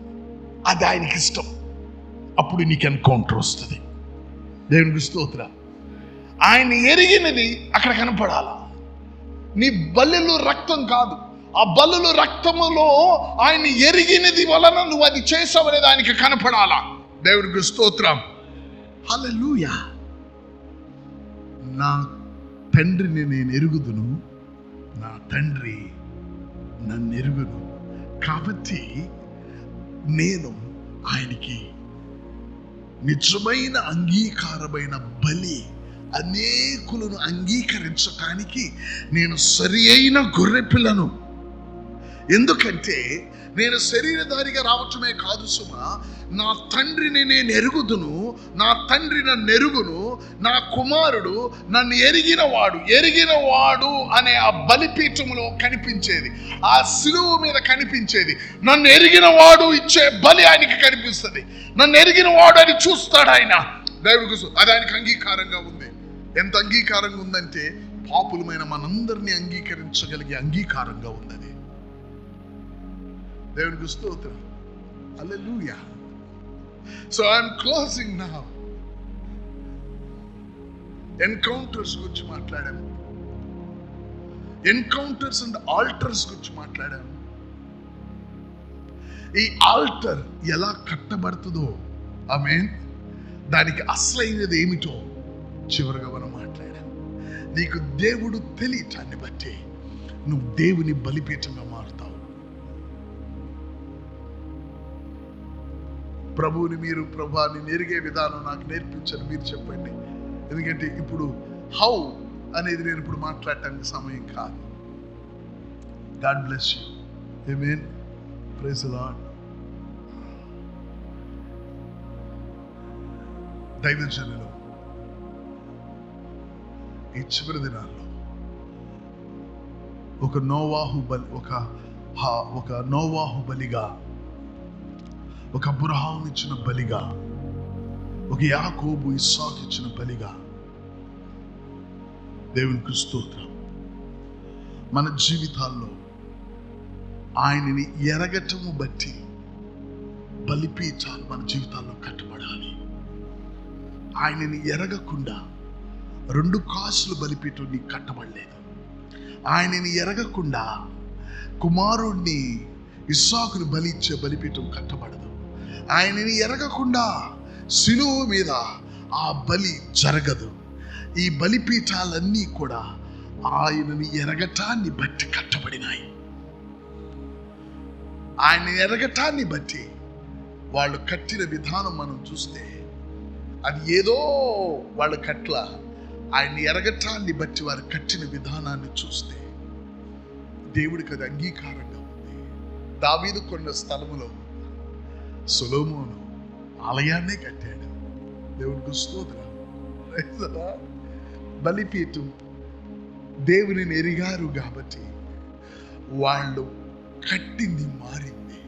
అది ఆయనకి ఇష్టం. అప్పుడు నీకు ఎన్కౌంటర్ వస్తుంది. దేవునికి స్తోత్రం. ఆయన ఎరిగినది అక్కడ కనపడాల. నీ బలులు రక్తం కాదు, ఆ బలులు రక్తములో ఆయన ఎరిగినది వలన నువ్వు అది చేసావు అనేది ఆయనకి కనపడాలా. దేవునికి స్తోత్రం. హల్లెలూయా. నా తండ్రిని నేను ఎరుగుదును, నా తండ్రి నన్ను ఎరుగును. కాబట్టి నేను ఆయనకి నిజమైన అంగీకారమైన బలి, అనేకులను అంగీకరించటానికి నేను సరి అయిన గొర్రెపిల్లను. ఎందుకంటే నేను శరీరధారిగా రావటమే కాదు సుమా, నా తండ్రిని నేను ఎరుగుదును, నా తండ్రి నన్ను ఎరుగును, నా కుమారుడు నన్ను ఎరిగినవాడు అనే ఆ బలిపీఠంలో కనిపించేది, ఆ శిలువ మీద కనిపించేది. నన్ను ఎరిగినవాడు ఇచ్చే బలి ఆయనకి కనిపిస్తుంది. నన్ను ఎరిగినవాడు అని చూస్తాడు ఆయన. దేవుడికి అది ఆయనకి అంగీకారంగా ఉంది. ఎంత అంగీకారంగా ఉందంటే పాపులమైన మనందరినీ అంగీకరించగలిగే అంగీకారంగా ఉన్నది. దేవునికి స్తోత్రం. Hallelujah. So I'm closing now. Encounters గురించి మాట్లాడాము, ఎన్కౌంటర్స్ అండ్ ఆల్టర్స్ గురించి మాట్లాడాము. ఈ ఆల్టర్ ఎలా కట్టబడుతుందో, ఆమేన్, దానికి అసలైనది ఏమిటో చివరిగా మనం మాట్లాడాము. నీకు దేవుడు తెలియటాన్ని బట్టి నువ్వు దేవుని బలిపీఠంగా మారుతావు. ప్రభువుని మీరు ప్రభువాన్ని ఎరిగే విధానం నాకు నేర్పించండి, మీరు చెప్పండి. ఎందుకంటే ఇప్పుడు హౌ అనేది నేను ఇప్పుడు మాట్లాడటానికి సమయం కాదు. God bless you. Amen. Praise the Lord. దైవజనులు ఈ చివరి దినాల్లో ఒక నోవాహు బలిగా, ఒక అబ్రహాము ఇచ్చిన బలిగా, ఒక యాకోబు ఇస్సాకు ఇచ్చిన బలిగా, దేవునికి స్తోత్రం, మన జీవితాల్లో ఆయనని ఎరగటము బట్టి బలిపీఠాలు మన జీవితాల్లో కట్టబడాలి. ఆయనని ఎరగకుండా 2 కాసులు బలిపీఠం నీకు కట్టబడలేదు. ఆయనని ఎరగకుండా కుమారుణ్ణి ఇస్సాకుని బలి ఇచ్చే బలిపీఠం కట్టబడదు. ఆయనని ఎరగకుండా సిలువ మీద ఆ బలి జరగదు. ఈ బలిపీఠాలన్నీ కూడా ఆయనని ఎరగటాన్ని బట్టి కట్టబడినాయి. ఆయన ఎరగటాన్ని బట్టి వాళ్ళు కట్టిన విధానం మనం చూస్తే అది ఏదో వాళ్ళ కట్ల, ఆయన ఎరగటాన్ని బట్టి వారు కట్టిన విధానాన్ని చూస్తే దేవుడికి అది అంగీకారంగా ఉంది. దావీదు కొన్న స్థలములో సొలొమోను ఆలయాన్నే కట్టాడు. దేవునికి స్తోత్రం. బలిపీఠం దేవుని ఎరిగారు కాబట్టి వాళ్ళు కట్టింది మారింది.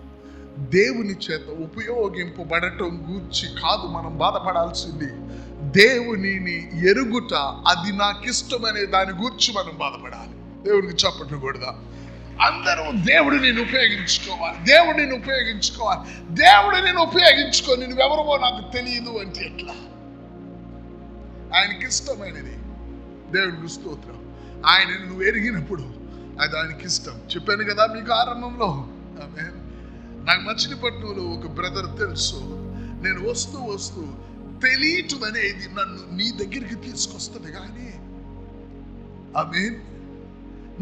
దేవుని చేత ఉపయోగింపబడటం గూర్చి కాదు మనం బాధపడాల్సింది. దేవునిని ఎరుగుట, అది నాకు ఇష్టమనే దాని గూర్చి మనం బాధపడాలి. దేవునికి చప్పట్లు కొడదాం. అందరూ దేవుడిని ఉపయోగించుకోవాలి, దేవుడిని ఉపయోగించుకోవాలి. దేవుడిని ఉపయోగించుకొని నువ్వెవరో నాకు తెలియదు అంటే ఎట్లా? ఆయనకి ఇష్టమైనది. దేవునికి స్తోత్రం. ఆయనను నువ్వు ఎరిగినప్పుడు అది ఆయనకి ఇష్టం. చెప్పాను కదా మీకు ఆరంభంలో. ఆమేన్. నాకు మచిలీపట్నంలో ఒక బ్రదర్ తెలుసు. నేను వస్తూ తెలియటం అనేది నన్ను నీ దగ్గరికి తీసుకొస్తుంది కానీ, ఆమేన్,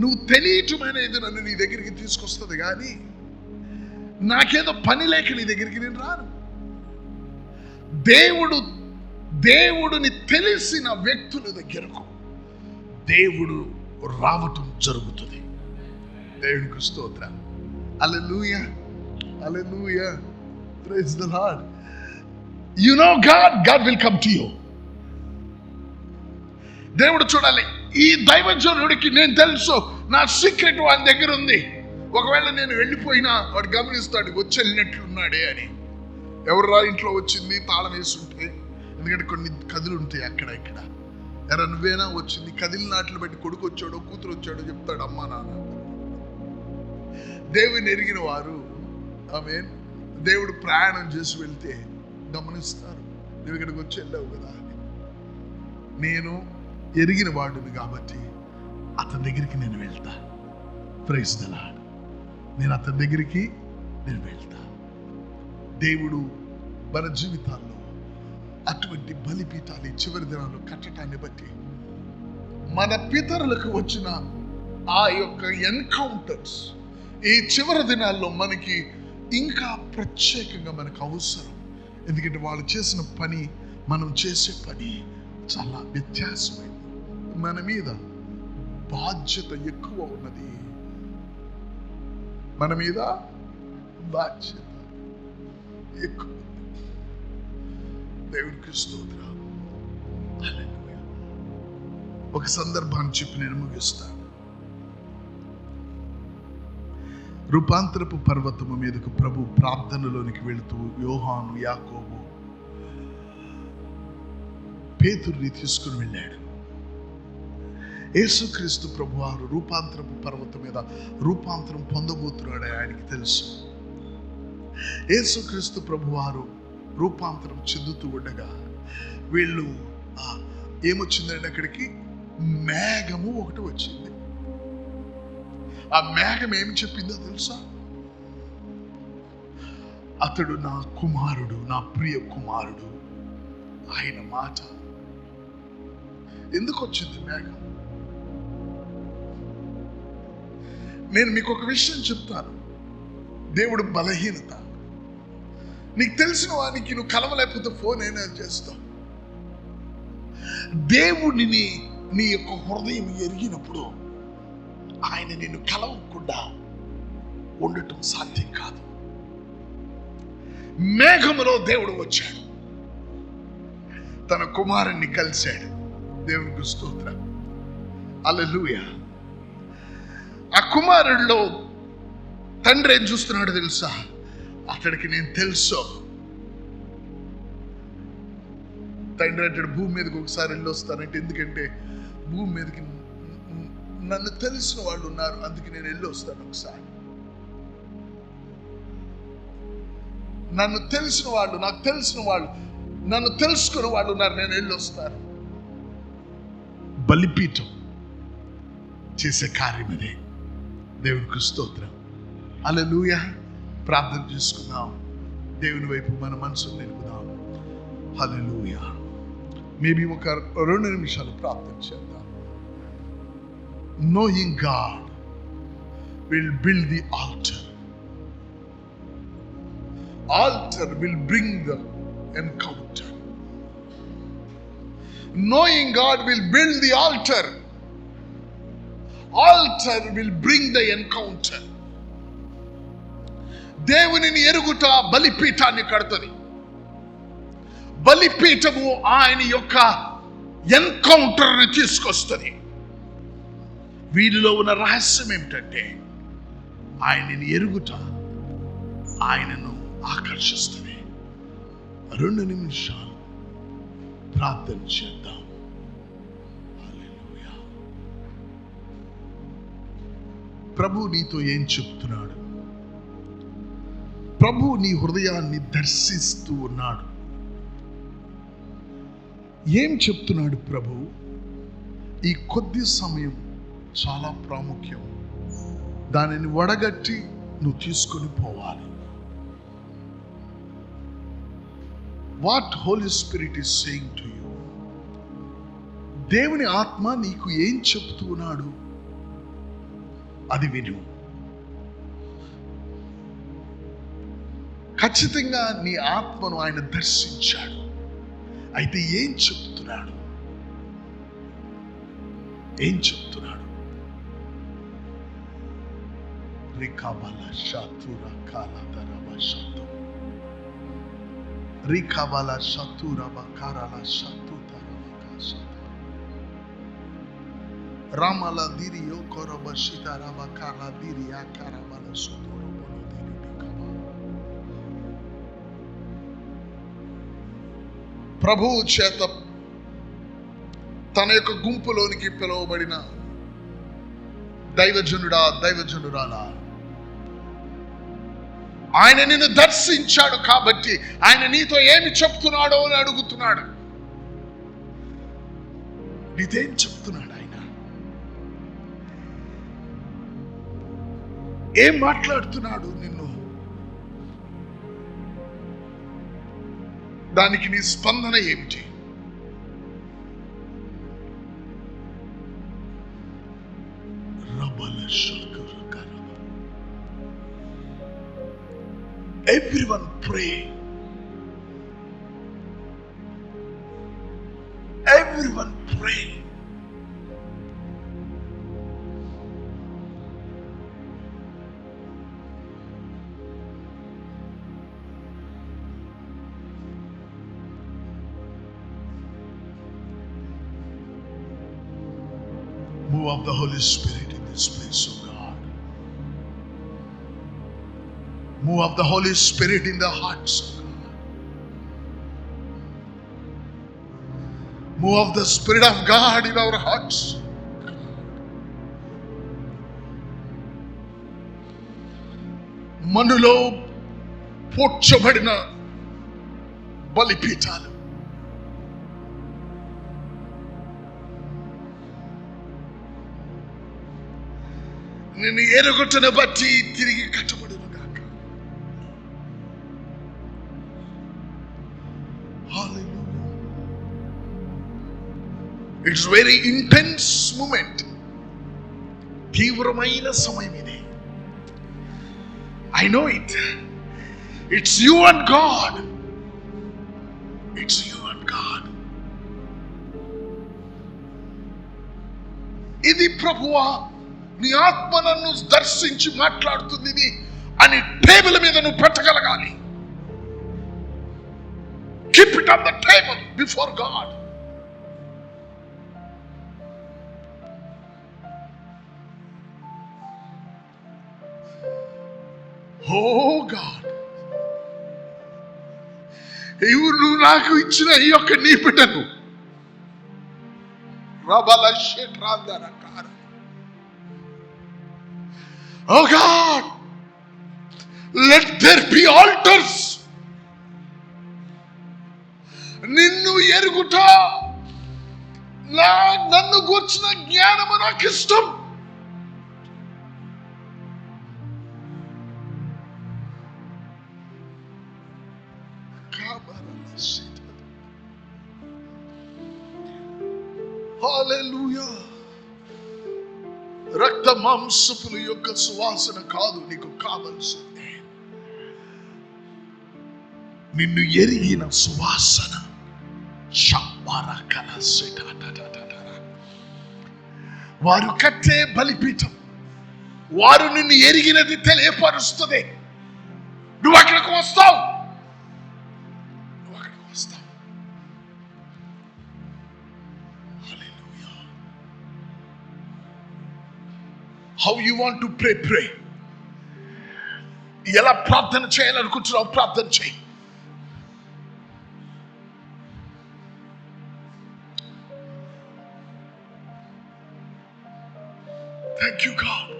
నువ్వు తెలియటం అనేది నన్ను నీ దగ్గరికి తీసుకొస్తుంది కానీ నాకేదో పని లేక నీ దగ్గరికి నేను రాను. దేవుడిని తెలిసిన వ్యక్తుల దగ్గరకు దేవుడు రావటం జరుగుతుంది. దేవునికి స్తోత్రం. Hallelujah, hallelujah, praise the Lord. You know God will come to you. దేవుడు చూడాలి, ఈ దైవజనుడికి నేను తెలుసు, నా సీక్రెట్ వాడి దగ్గర ఉంది. ఒకవేళ నేను వెళ్ళిపోయినా వాడు గమనిస్తాడు, వచ్చి వెళ్ళినట్లున్నాడే అని. ఎవరురా ఇంట్లో వచ్చింది తాళం వేస్తుంటే, ఎందుకంటే కొన్ని కథలు ఉంటాయి అక్కడ ఇక్కడ. ఎరా నువ్వేనా వచ్చింది? కదిలి నాట్లు బట్టి కొడుకు వచ్చాడో కూతురు వచ్చాడో చెప్తాడు అమ్మా నాన్న. దేవుని ఎరిగిన వారు, ఆమేన్, దేవుడు ప్రయాణం చేసి వెళ్తే గమనిస్తారు, నువ్వు ఇక్కడికి వచ్చి వెళ్ళావు కదా అని. నేను ఎరిగిన వాడిని కాబట్టి అతని దగ్గరికి నేను వెళ్తా. Praise the Lord. నేను అతని దగ్గరికి నేను వెళ్తా. దేవుడు మన జీవితాల్లో అటువంటి బలిపీఠాలు చివరి దినాల్లో కట్టడాన్ని బట్టి మన పితరులకు వచ్చిన ఆ యొక్క ఎన్కౌంటర్స్ ఈ చివరి దినాల్లో మనకి ఇంకా ప్రత్యేకంగా మనకు అవసరం. ఎందుకంటే వాళ్ళు చేసిన పని, మనం చేసే పని చాలా వ్యత్యాసమైంది. మన మీద బాధ్యత ఎక్కువ ఉన్నది. మన మీద బాధ్యత ఎక్కువ. దేవునికి స్తోత్రం. హల్లెలూయా. ఒక సందర్భాన్ని చెప్పి నేను ముగిస్తాను. రూపాంతరపు పర్వతము మీదకు ప్రభు ప్రార్థనలోనికి వెళుతూ యోహాను, యాకోబు, పేతురుని తీసుకుని వెళ్ళాడు. యేసుక్రీస్తు ప్రభువారు రూపాంతరపు పర్వతం మీద రూపాంతరం పొందబోతున్నాడు. ఆయనకి తెలుసు. యేసుక్రీస్తు ప్రభువారు రూపాంతరం చెందుతూ ఉండగా వీళ్ళు ఏమొచ్చిందండి, అక్కడికి మేఘము ఒకటి వచ్చింది. ఆ మేఘం ఏమి చెప్పిందో తెలుసా? అతడు నా కుమారుడు, నా ప్రియ కుమారుడు. ఆయన మాట. ఎందుకు వచ్చింది మేఘం? నేను మీకు ఒక విషయం చెప్తాను. దేవుడు బలహీనత. నీకు తెలిసిన వానికి నువ్వు కలవలేకపోతే ఫోన్ అయినా చేస్తావు. దేవుడిని నీ యొక్క హృదయం ఎరిగినప్పుడు ఆయన నిన్ను కలవకుండా ఉండటం సాధ్యం కాదు. మేఘములో దేవుడు వచ్చాడు, తన కుమారుణ్ణి కలిశాడు. దేవునికి స్తోత్రం. హల్లెలూయా. ఆ కుమారుడిలో తండ్రి ఏం చూస్తున్నాడు తెలుసా? అతడికి నేను తెలుసు. తండ్రి అంటాడు, భూమి మీదకి ఒకసారి వెళ్ళొస్తానంటే, ఎందుకంటే భూమి మీదకి నన్ను తెలిసిన వాళ్ళు ఉన్నారు, అందుకే నేను వెళ్ళొస్తాను ఒకసారి. నన్ను తెలిసిన వాళ్ళు, నాకు తెలిసిన వాళ్ళు, నన్ను తెలుసుకున్న వాళ్ళు ఉన్నారు, నేను వెళ్ళొస్తాను. బలిపీఠం చేసే కార్యం అదే. దేవునికి స్తోత్రం. హల్లెలూయా. ప్రార్థన చేసుకుందాం. దేవుని వైపు మన మనసు నిలుపుదాం. హల్లెలూయా. మేబీ ఒక 2 నిమిషాలు ప్రార్థన చేద్దాం. Knowing God will build the altar. Altar will bring the encounter. Knowing God will build the altar. Altar will bring the encounter. దేవునిని ఎరుగుట బలిపీఠాన్ని కడుతుంది. బలిపీఠము ఆయన యొక్క ఎన్కౌంటర్ని తీసుకొస్తుంది. వీరిలో ఉన్న రహస్యం ఏమిటంటే ఆయనని ఎరుగుట ఆయనను ఆకర్షిస్తుంది. 2 నిమిషాలు ప్రార్థన చేద్దాం. హల్లెలూయా. ప్రభు నీతో ఏం చెప్తున్నాడు? ప్రభు నీ హృదయాన్ని దర్శిస్తూ ఉన్నాడు. ఏం చెప్తున్నాడు ప్రభు? ఈ కొద్ది సమయం చాలా ప్రాముఖ్యం. దానిని వడగట్టి నువ్వు తీసుకొని పోవాలి. What holy spirit is saying to you? దేవుని ఆత్మ నీకు ఏం చెప్తున్నాడు అది విను. ఖచ్చితంగా నీ ఆత్మను ఆయన దర్శించాడు. అయితే ఏం చెప్తున్నాడు? ఏం చెప్తున్నాడు? రికాబల షాతురా కాలదరవ షాతు రికాబల షాతురవ కారల షాతుతరవ కాషత రామల దిరియో కొరబ షితరవ కాల దిరియా కారబల షాతురవ దిరి బికబ. ప్రభువు చేత తన యొక్క గుంపులోనికి పిలువబడిన దైవజనుడా, దైవజనురాలా, ఆయన నిన్ను దర్శించాడు కాబట్టి ఆయన నీతో ఏమి చెప్తున్నాడో అని అడుగుతున్నాడు. నీదేం చెప్తున్నాడు? ఆయన ఏం మాట్లాడుతున్నాడు నిన్ను? దానికి నీ స్పందన ఏమిటి? Everyone pray. Everyone pray. Move of the Holy Spirit in this place, oh God. Move of the Holy Spirit in the hearts, oh God. Move of the Spirit of God in our hearts. మనులో పోడ్చబడిన బలిపీఠాలు. నిన్ను ఎరుగొట్టును బట్టి తిరిగి కట్టబడును గాక. It's very intense moment. తీవ్రమైన సమయం ఇది. I know it. It's you and God. It's you and God. ఇది ప్రభువా నీ ఆత్మ నన్ను దర్శించి మాట్లాడుతుంది ఇది అని టేబుల్ మీద నువ్వు పెట్టగలగాలి. Keep it on the table before God. Oh God, నువ్వు నాకు ఇచ్చిన ఈ యొక్క నీ బిడ్డను Oh God, let there be altars. నిన్ను ఎరుగుట, నన్ను గూర్చిన జ్ఞానము నాకు ఇష్టం. హల్లెలూయా. రక్త మాంసపుల యొక్క సువాసన కాదు నీకు కావలసింది, నిన్ను ఎరిగిన సువాసన. వారు కట్టే బలిపీఠం వారు నిన్ను ఎరిగినది తెలియపరుస్తుంది. నువ్వు అక్కడికి వస్తావు. How you want to pray, pray. ఎలా ప్రార్థన చేయాలనుకుంటున్నావు ప్రార్థన చేయి. Thank you God.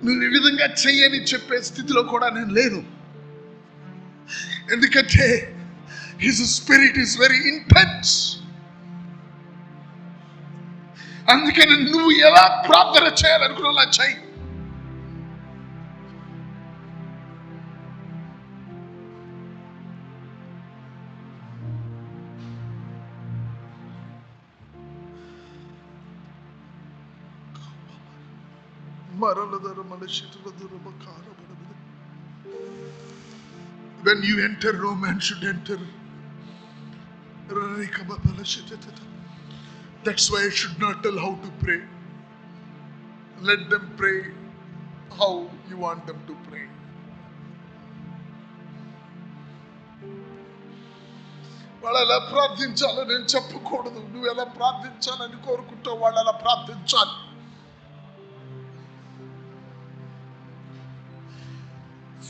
నువ్వు ఈ విధంగా చెయ్యని చెప్పే స్థితిలో కూడా నేను లేను. ఎందుకంటే his spirit is very intense. అందుకని నువ్వు ఎలా ప్రార్థన చేయాలనుకున్నా చెయ్యి. When you enter, no man should enter. That's why I should not tell how to pray. Let them pray how you want them to pray. వాళ్ళు ఎలా ప్రార్థించాలో నేను చెప్పకూడదు. నువ్వు ఎలా ప్రార్థించాలని కోరుకుంటావు వాళ్ళు అలా ప్రార్థించాలి.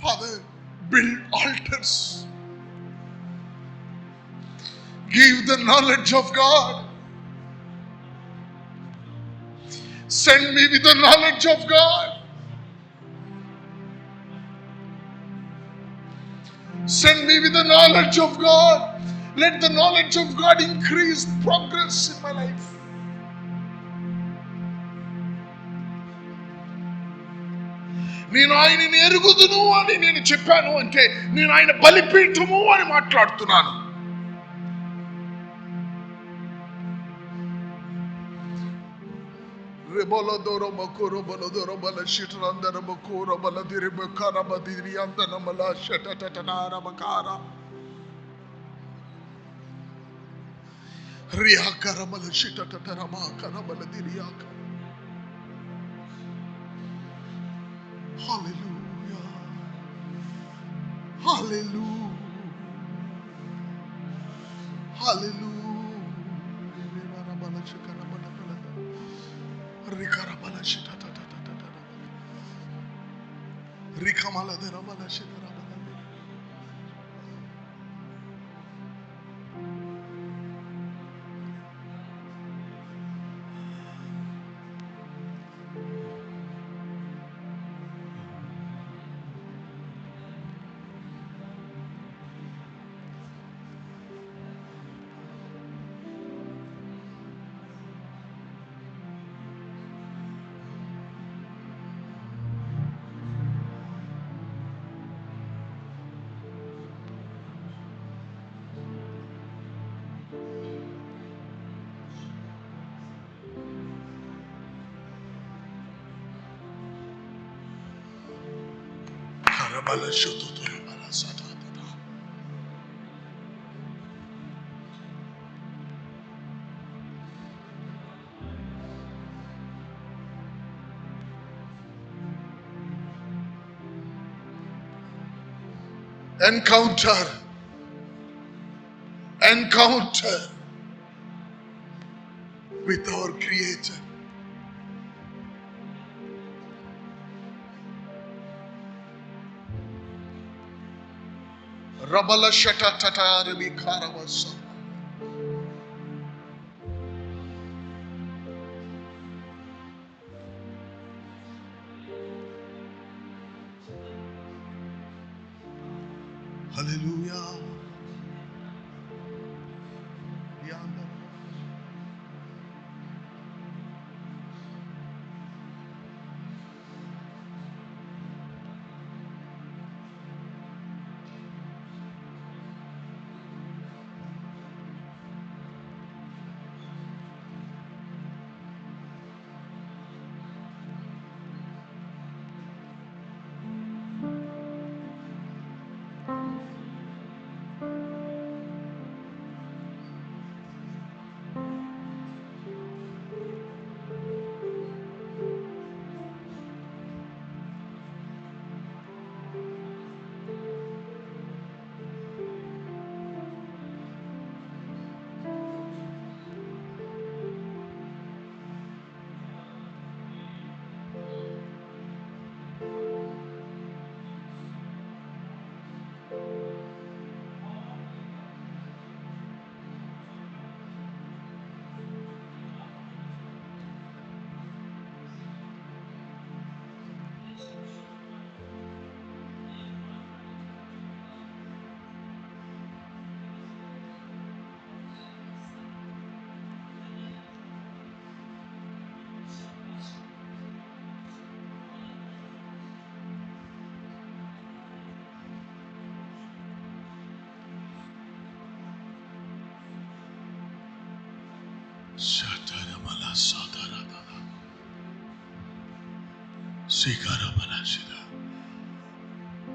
Father, build altars. Give the knowledge of God. Send me with the knowledge of God. Send me with the knowledge of God. Let the knowledge of God increase progress in my life. నేను ఆయనని ఎరుగుదును అని నేను చెప్పాను అంటే నేను ఆయన బలిపీఠము అని మాట్లాడుతున్నాను. రెబోలదోరో మకోరో బలదోరో బల షిట్రందర మకోరో బలదిరి మకర బదిరి అందన మల షటటటనార మకార రియాకర మల షిటటటర Makar బలదిరియాక. Hallelujah. Hallelujah. Hallelujah. encounter with our Creator. Rabala shata tata rabi karavasa. Hallelujah.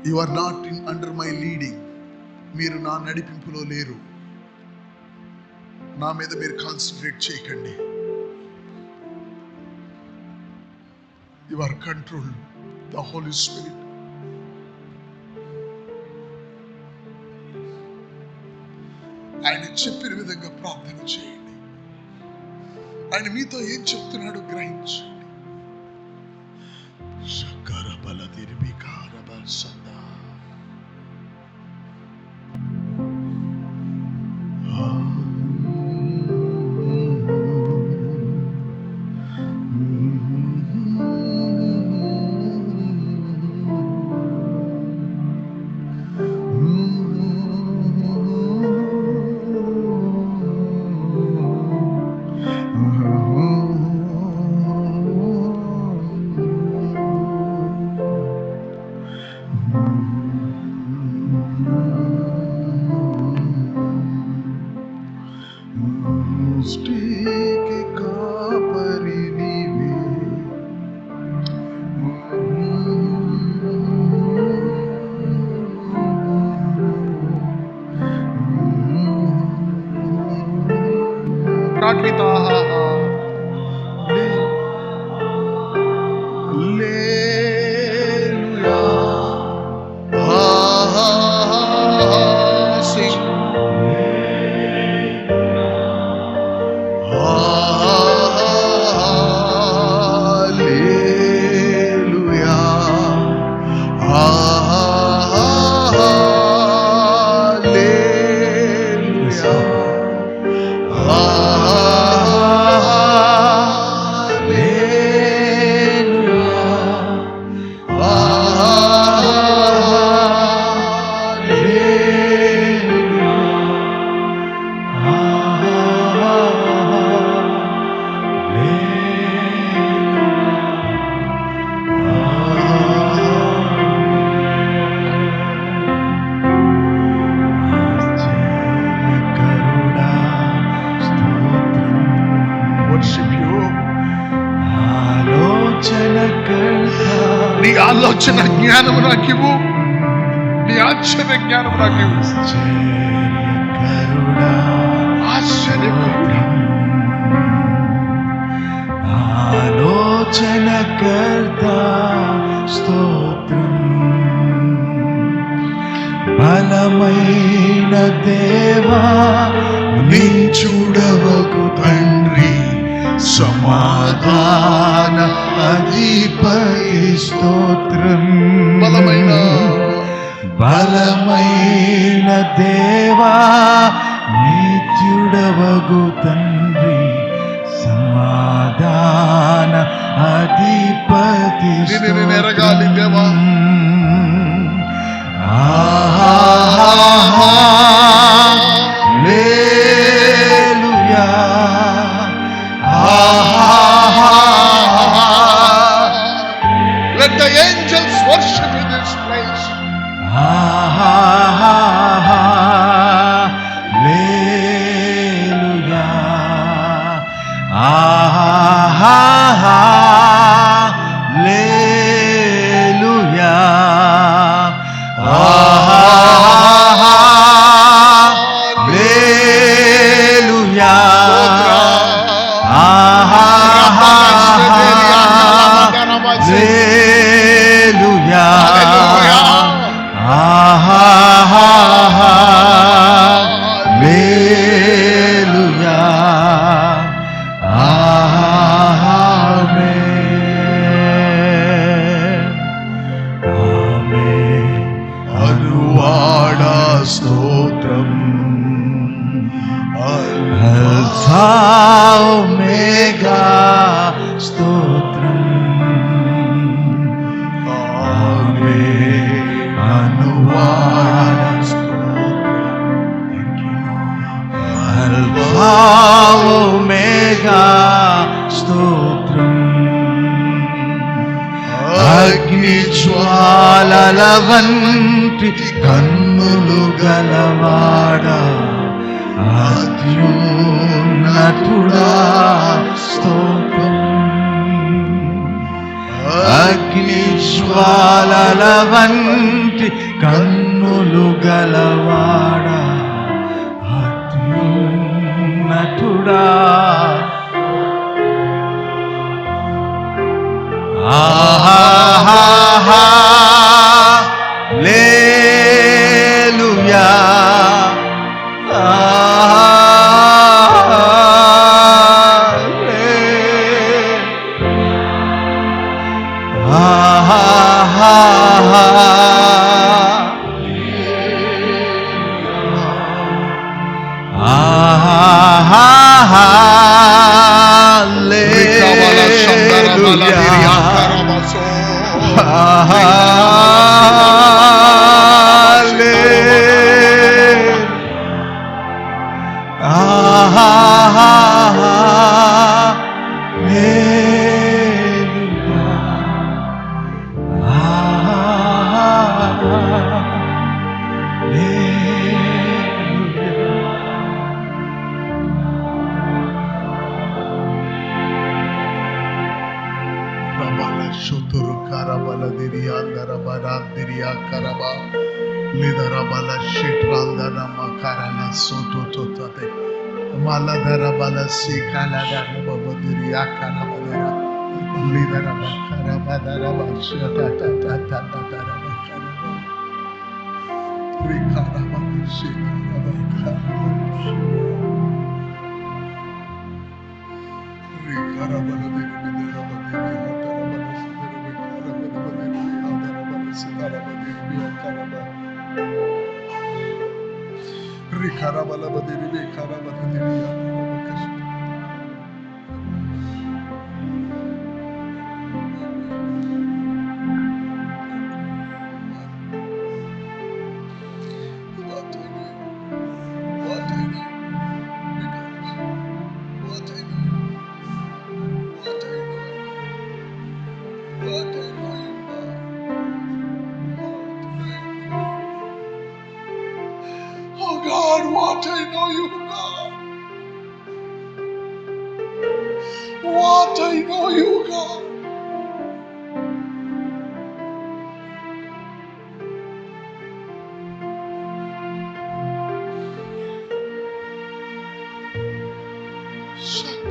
You are not under my leading. మీరు నా నడిపింపులో లేరు. నా మీద మీరు కాన్సంట్రేట్ చేయకండి. You are controlled. The Holy Spirit. ఆయన చెప్పిన విధంగా ప్రార్థన చేయండి. ఆయన మీతో ఏం చెప్తున్నాడో గ్రహించండి. శకర బల తిరిబికార బల్సంద నీ ఆలోచన జ్ఞానము నాకివ్వు. నీ ఆశ్చర్య జ్ఞానం నాకు ఆశ్చర్యకరుడా, ఆలోచనకర్త స్తోత్రం. బలమైన దేవా నీ చూడవకు తండ్రి, సమాధాన అధిపతి స్తోత్రం. బలమైన దేవా నిత్యుడవగు తండ్రి, సమాధాన అధిపతి ఎరగాలి దేవా. హల్లెలూయా, let the angels worship in this place. Hallelujah, Omega స్తోత్రం. ఆమేన్ అనువాద స్తోత్రం. అల్ఫా ఒమేగా స్తోత్రం. అగ్ని జ్వాలల వంటి కన్నులు గలవాడా, అత్యున్నతుడా స్తోత్రం. అగ్ని జ్వాలల వంటి కన్నులు గలవాడా, అత్యున్నతుడా. హల్లెలూయా, What I know you, God. What I know you, God. Don't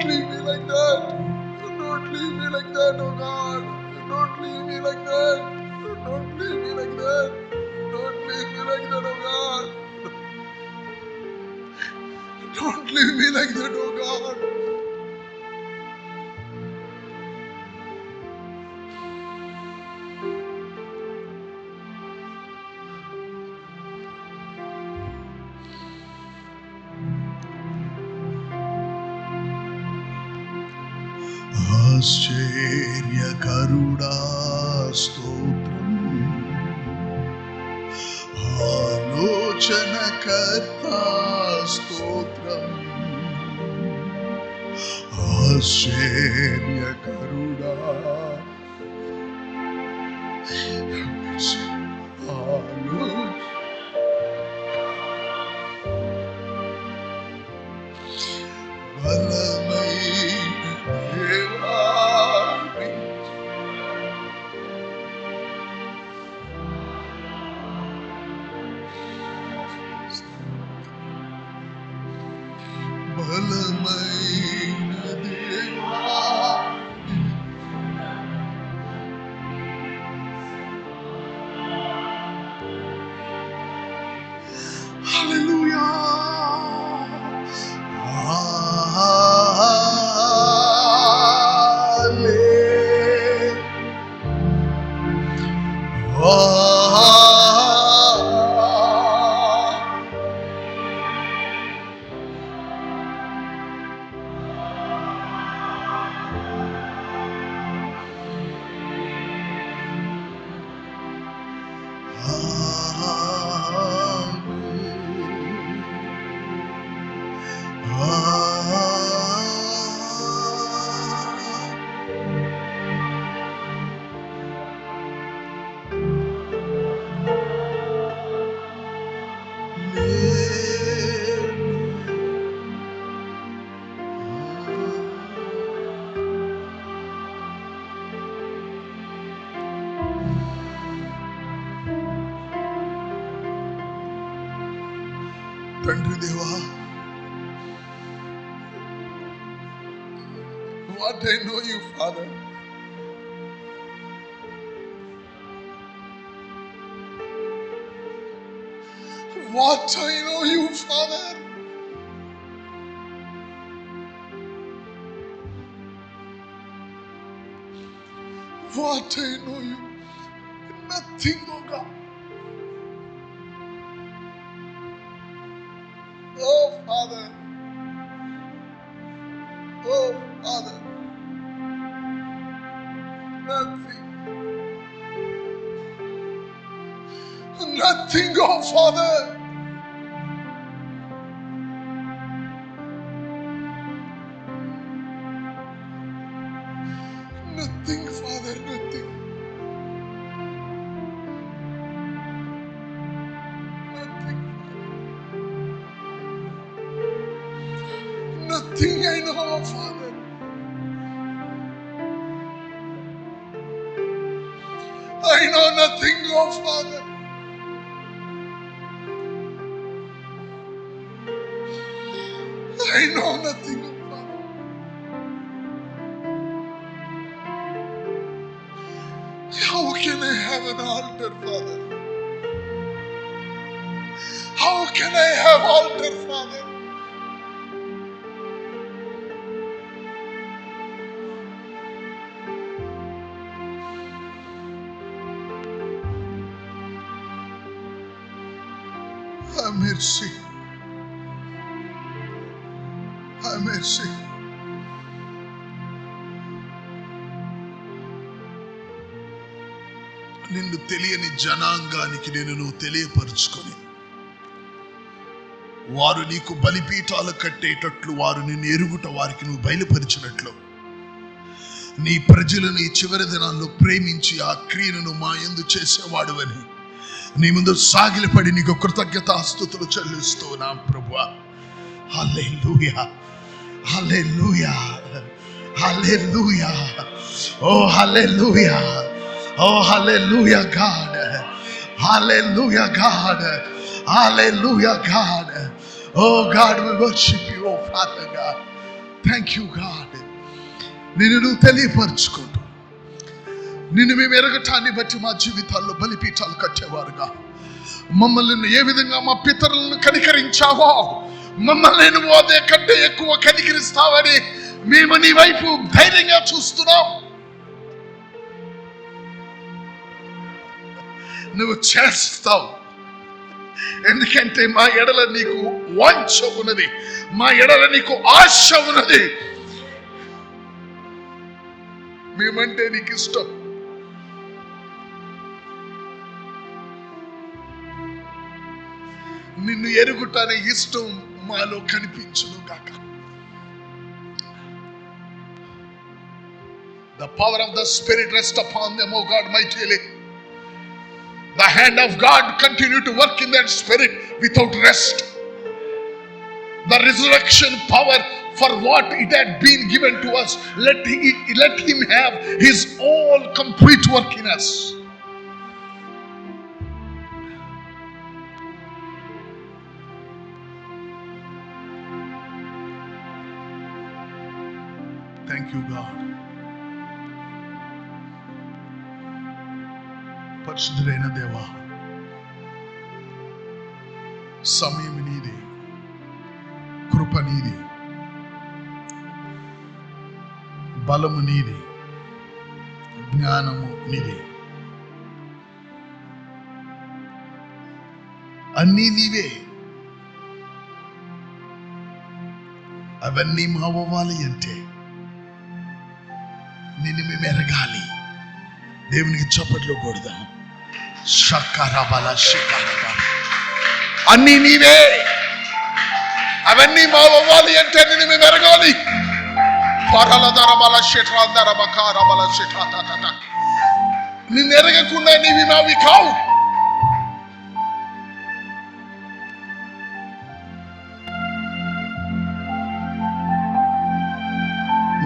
leave me like that. Don't leave me like that, oh God. Don't leave me like that. Don't leave me like that. Don't leave me like that, oh God. Don't leave me like that, oh God. ఆశ్చర్యకరుడా స్తోత్రం, ఆలోచనకర్త స్తోత్రం, ఆశ్చర్యకరుడా బలమైన దేవా, బలమైన దేవా, హల్లెలూయా. తండ్రి దేవా, what I know you, Father. What I know you, Father. What I know you. Nothing, oh God. Oh Father, oh Father, nothing, nothing, oh Father, nothing, Father, nothing, nothing. Nothing I know, Father. I know nothing, oh Father. I know nothing, oh Father. How can I have an altar, Father? How can I have altar, Father? Have mercy. Have mercy. నిన్ను తెలియని జనాంగానికి నువ్వు తెలియపరుచుకొని, వారు నీకు బలిపీఠాలు కట్టేటట్లు వారు నిన్ను ఎరుగుట వారికి నువ్వు బయలుపరిచినట్లు, నీ ప్రజలను ఈ చివరి దినాల్లో ప్రేమించి ఆ క్రియను మా యందు చేసేవాడువని నీ ముందు సాగిలపడి నీకు కృతజ్ఞతాస్తుతులు చెల్లిస్తూ నా ప్రభువా. Hallelujah. Hallelujah, hallelujah, oh hallelujah, oh hallelujah God, hallelujah God, hallelujah God. Oh God, we worship you, oh Father God. Thank you God. నిన్ను నువ్వు తెలియపరుచుకుంటూ, నిన్ను మేము ఎరగటాన్ని బట్టి మా జీవితాల్లో బలిపీఠాలు కట్టేవారుగా, మమ్మల్ని ఏ విధంగా మా పితరులను కనికరించావో మమ్మల్ని నువ్వు అదే కంటే ఎక్కువ కనికరిస్తావని మేము నీ వైపు ధైర్యంగా చూస్తున్నాం. నువ్వు చేస్తావు, ఎందుకంటే మా ఎడల నీకు వాంఛ ఉన్నది, మా ఎడల నీకు ఆశ ఉన్నది. మేమంటే నీకు ఇష్టం. నిన్ను ఎరుగుటనే ఇష్టం మాలో కనిపించును గాక. The power of the Spirit rest upon them, O God, mightily. The hand of God continue to work in that spirit without rest. The resurrection power for what it had been given to us, let him have his all complete work in us. Thank you God. పరిశుద్ధుడైన దేవా, సమయం నీది, కృప నీది, బలము నీది, జ్ఞానము నీది, అన్నీ నీవే. అవన్నీ మావాలి అంటే నిన్ను మేము ఎరగాలి. దేవునికి చప్పట్లు కొడదాం. అన్నీ నీవే, అవన్నీ మావాలి అంటే నిన్ను మేము ఎరగాలి. నిన్ను ఎరగకుండా నీవి మావి కావు.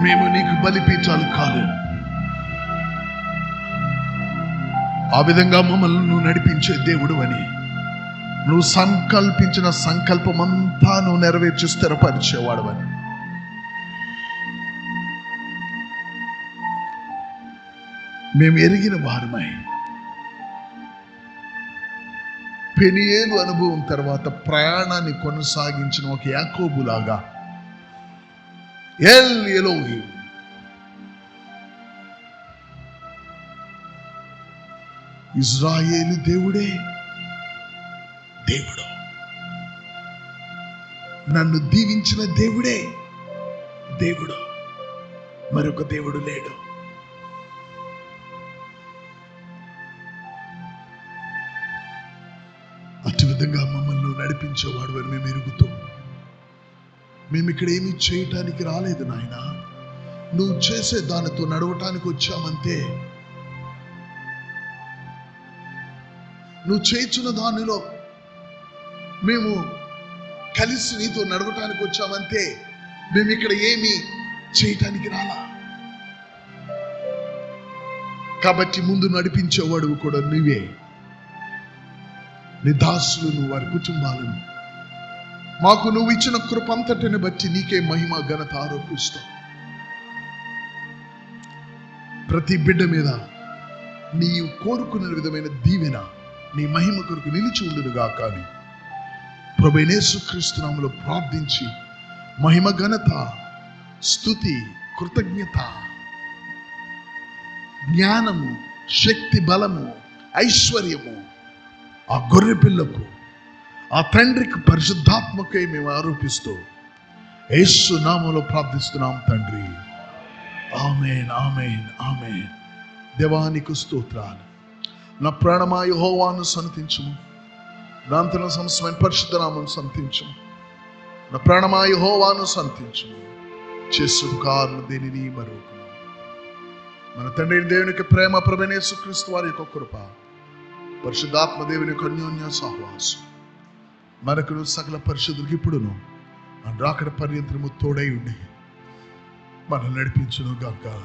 మేము నీకు బలిపీఠాలు కాదు. ఆ విధంగా మమ్మల్ని నువ్వు నడిపించే దేవుడు అని, నువ్వు సంకల్పించిన సంకల్పం అంతా నువ్వు నెరవేర్చి స్థిరపరిచేవాడు అని, మేము ఎరిగిన వారమై పెనియేలు అనుభవం తర్వాత ప్రయాణాన్ని కొనసాగించిన ఒక యాకోబులాగా ఎల్ ఎలోహీం, ఇజ్రాయేలు దేవుడే దేవుడు, నన్ను దీవించిన దేవుడే దేవుడు, మరొక దేవుడు లేడు. అటు విధంగా మమ్మల్ని నడిపించేవాడు అని మేము ఎరుగుతూ, మేము ఇక్కడ ఏమీ చేయటానికి రాలేదు నాయన, నువ్వు చేసే దానితో నడవటానికి వచ్చామంతే. నువ్వు చేయించిన దానిలో మేము కలిసి నీతో నడవటానికి వచ్చామంతే. మేము ఇక్కడ ఏమీ చేయటానికి రాలా. కాబట్టి ముందు నడిపించేవాడు కూడా నువ్వే. నీ దాసులను, వారి కుటుంబాలను, మాకు నువ్వు ఇచ్చిన కృపంతటిని బట్టి నీకే మహిమ ఘనత ఆరోపిస్తావు. ప్రతి బిడ్డ మీద నీవు కోరుకున్న విధమైన దీవెన నీ మహిమ కొరకు నిలిచి ఉండునుగా. కానీ ప్రభువైన యేసుక్రీస్తు నామములో ప్రార్థించి మహిమ ఘనత, స్తుతి, కృతజ్ఞత, జ్ఞానము, శక్తి, బలము, ఐశ్వర్యము ఆ గొర్రె పిల్లకు, ఆ తండ్రికి, పరిశుద్ధాత్మకే మేము ఆరోపిస్తూ యేసు నామములో ప్రార్థిస్తున్నాం తండ్రి. ఆమేన్, ఆమేన్, ఆమేన్. దేవానికి స్తోత్రాలు. నా ప్రాణమా యెహోవాను సన్నిధించుము, నా అంతరంగ సమస్తమైన పరిశుద్ధ నామమును సన్నిధించుము. నా ప్రాణమా యెహోవాను సన్నిధించుము, చేసు కారును దేనిని మరొకను. మన తండ్రి దేవునికి ప్రేమ, ప్రభువైన యేసుక్రీస్తు వారి యొక్క కృప, పరిశుద్ధాత్మ దేవుని యొక్క అన్యోన్య సహవాసం మనకును సకల పరిశుద్ధులకు ఇప్పుడును రాకడ పర్యంతరము తోడై ఉండి మనం నడిపించును గాక.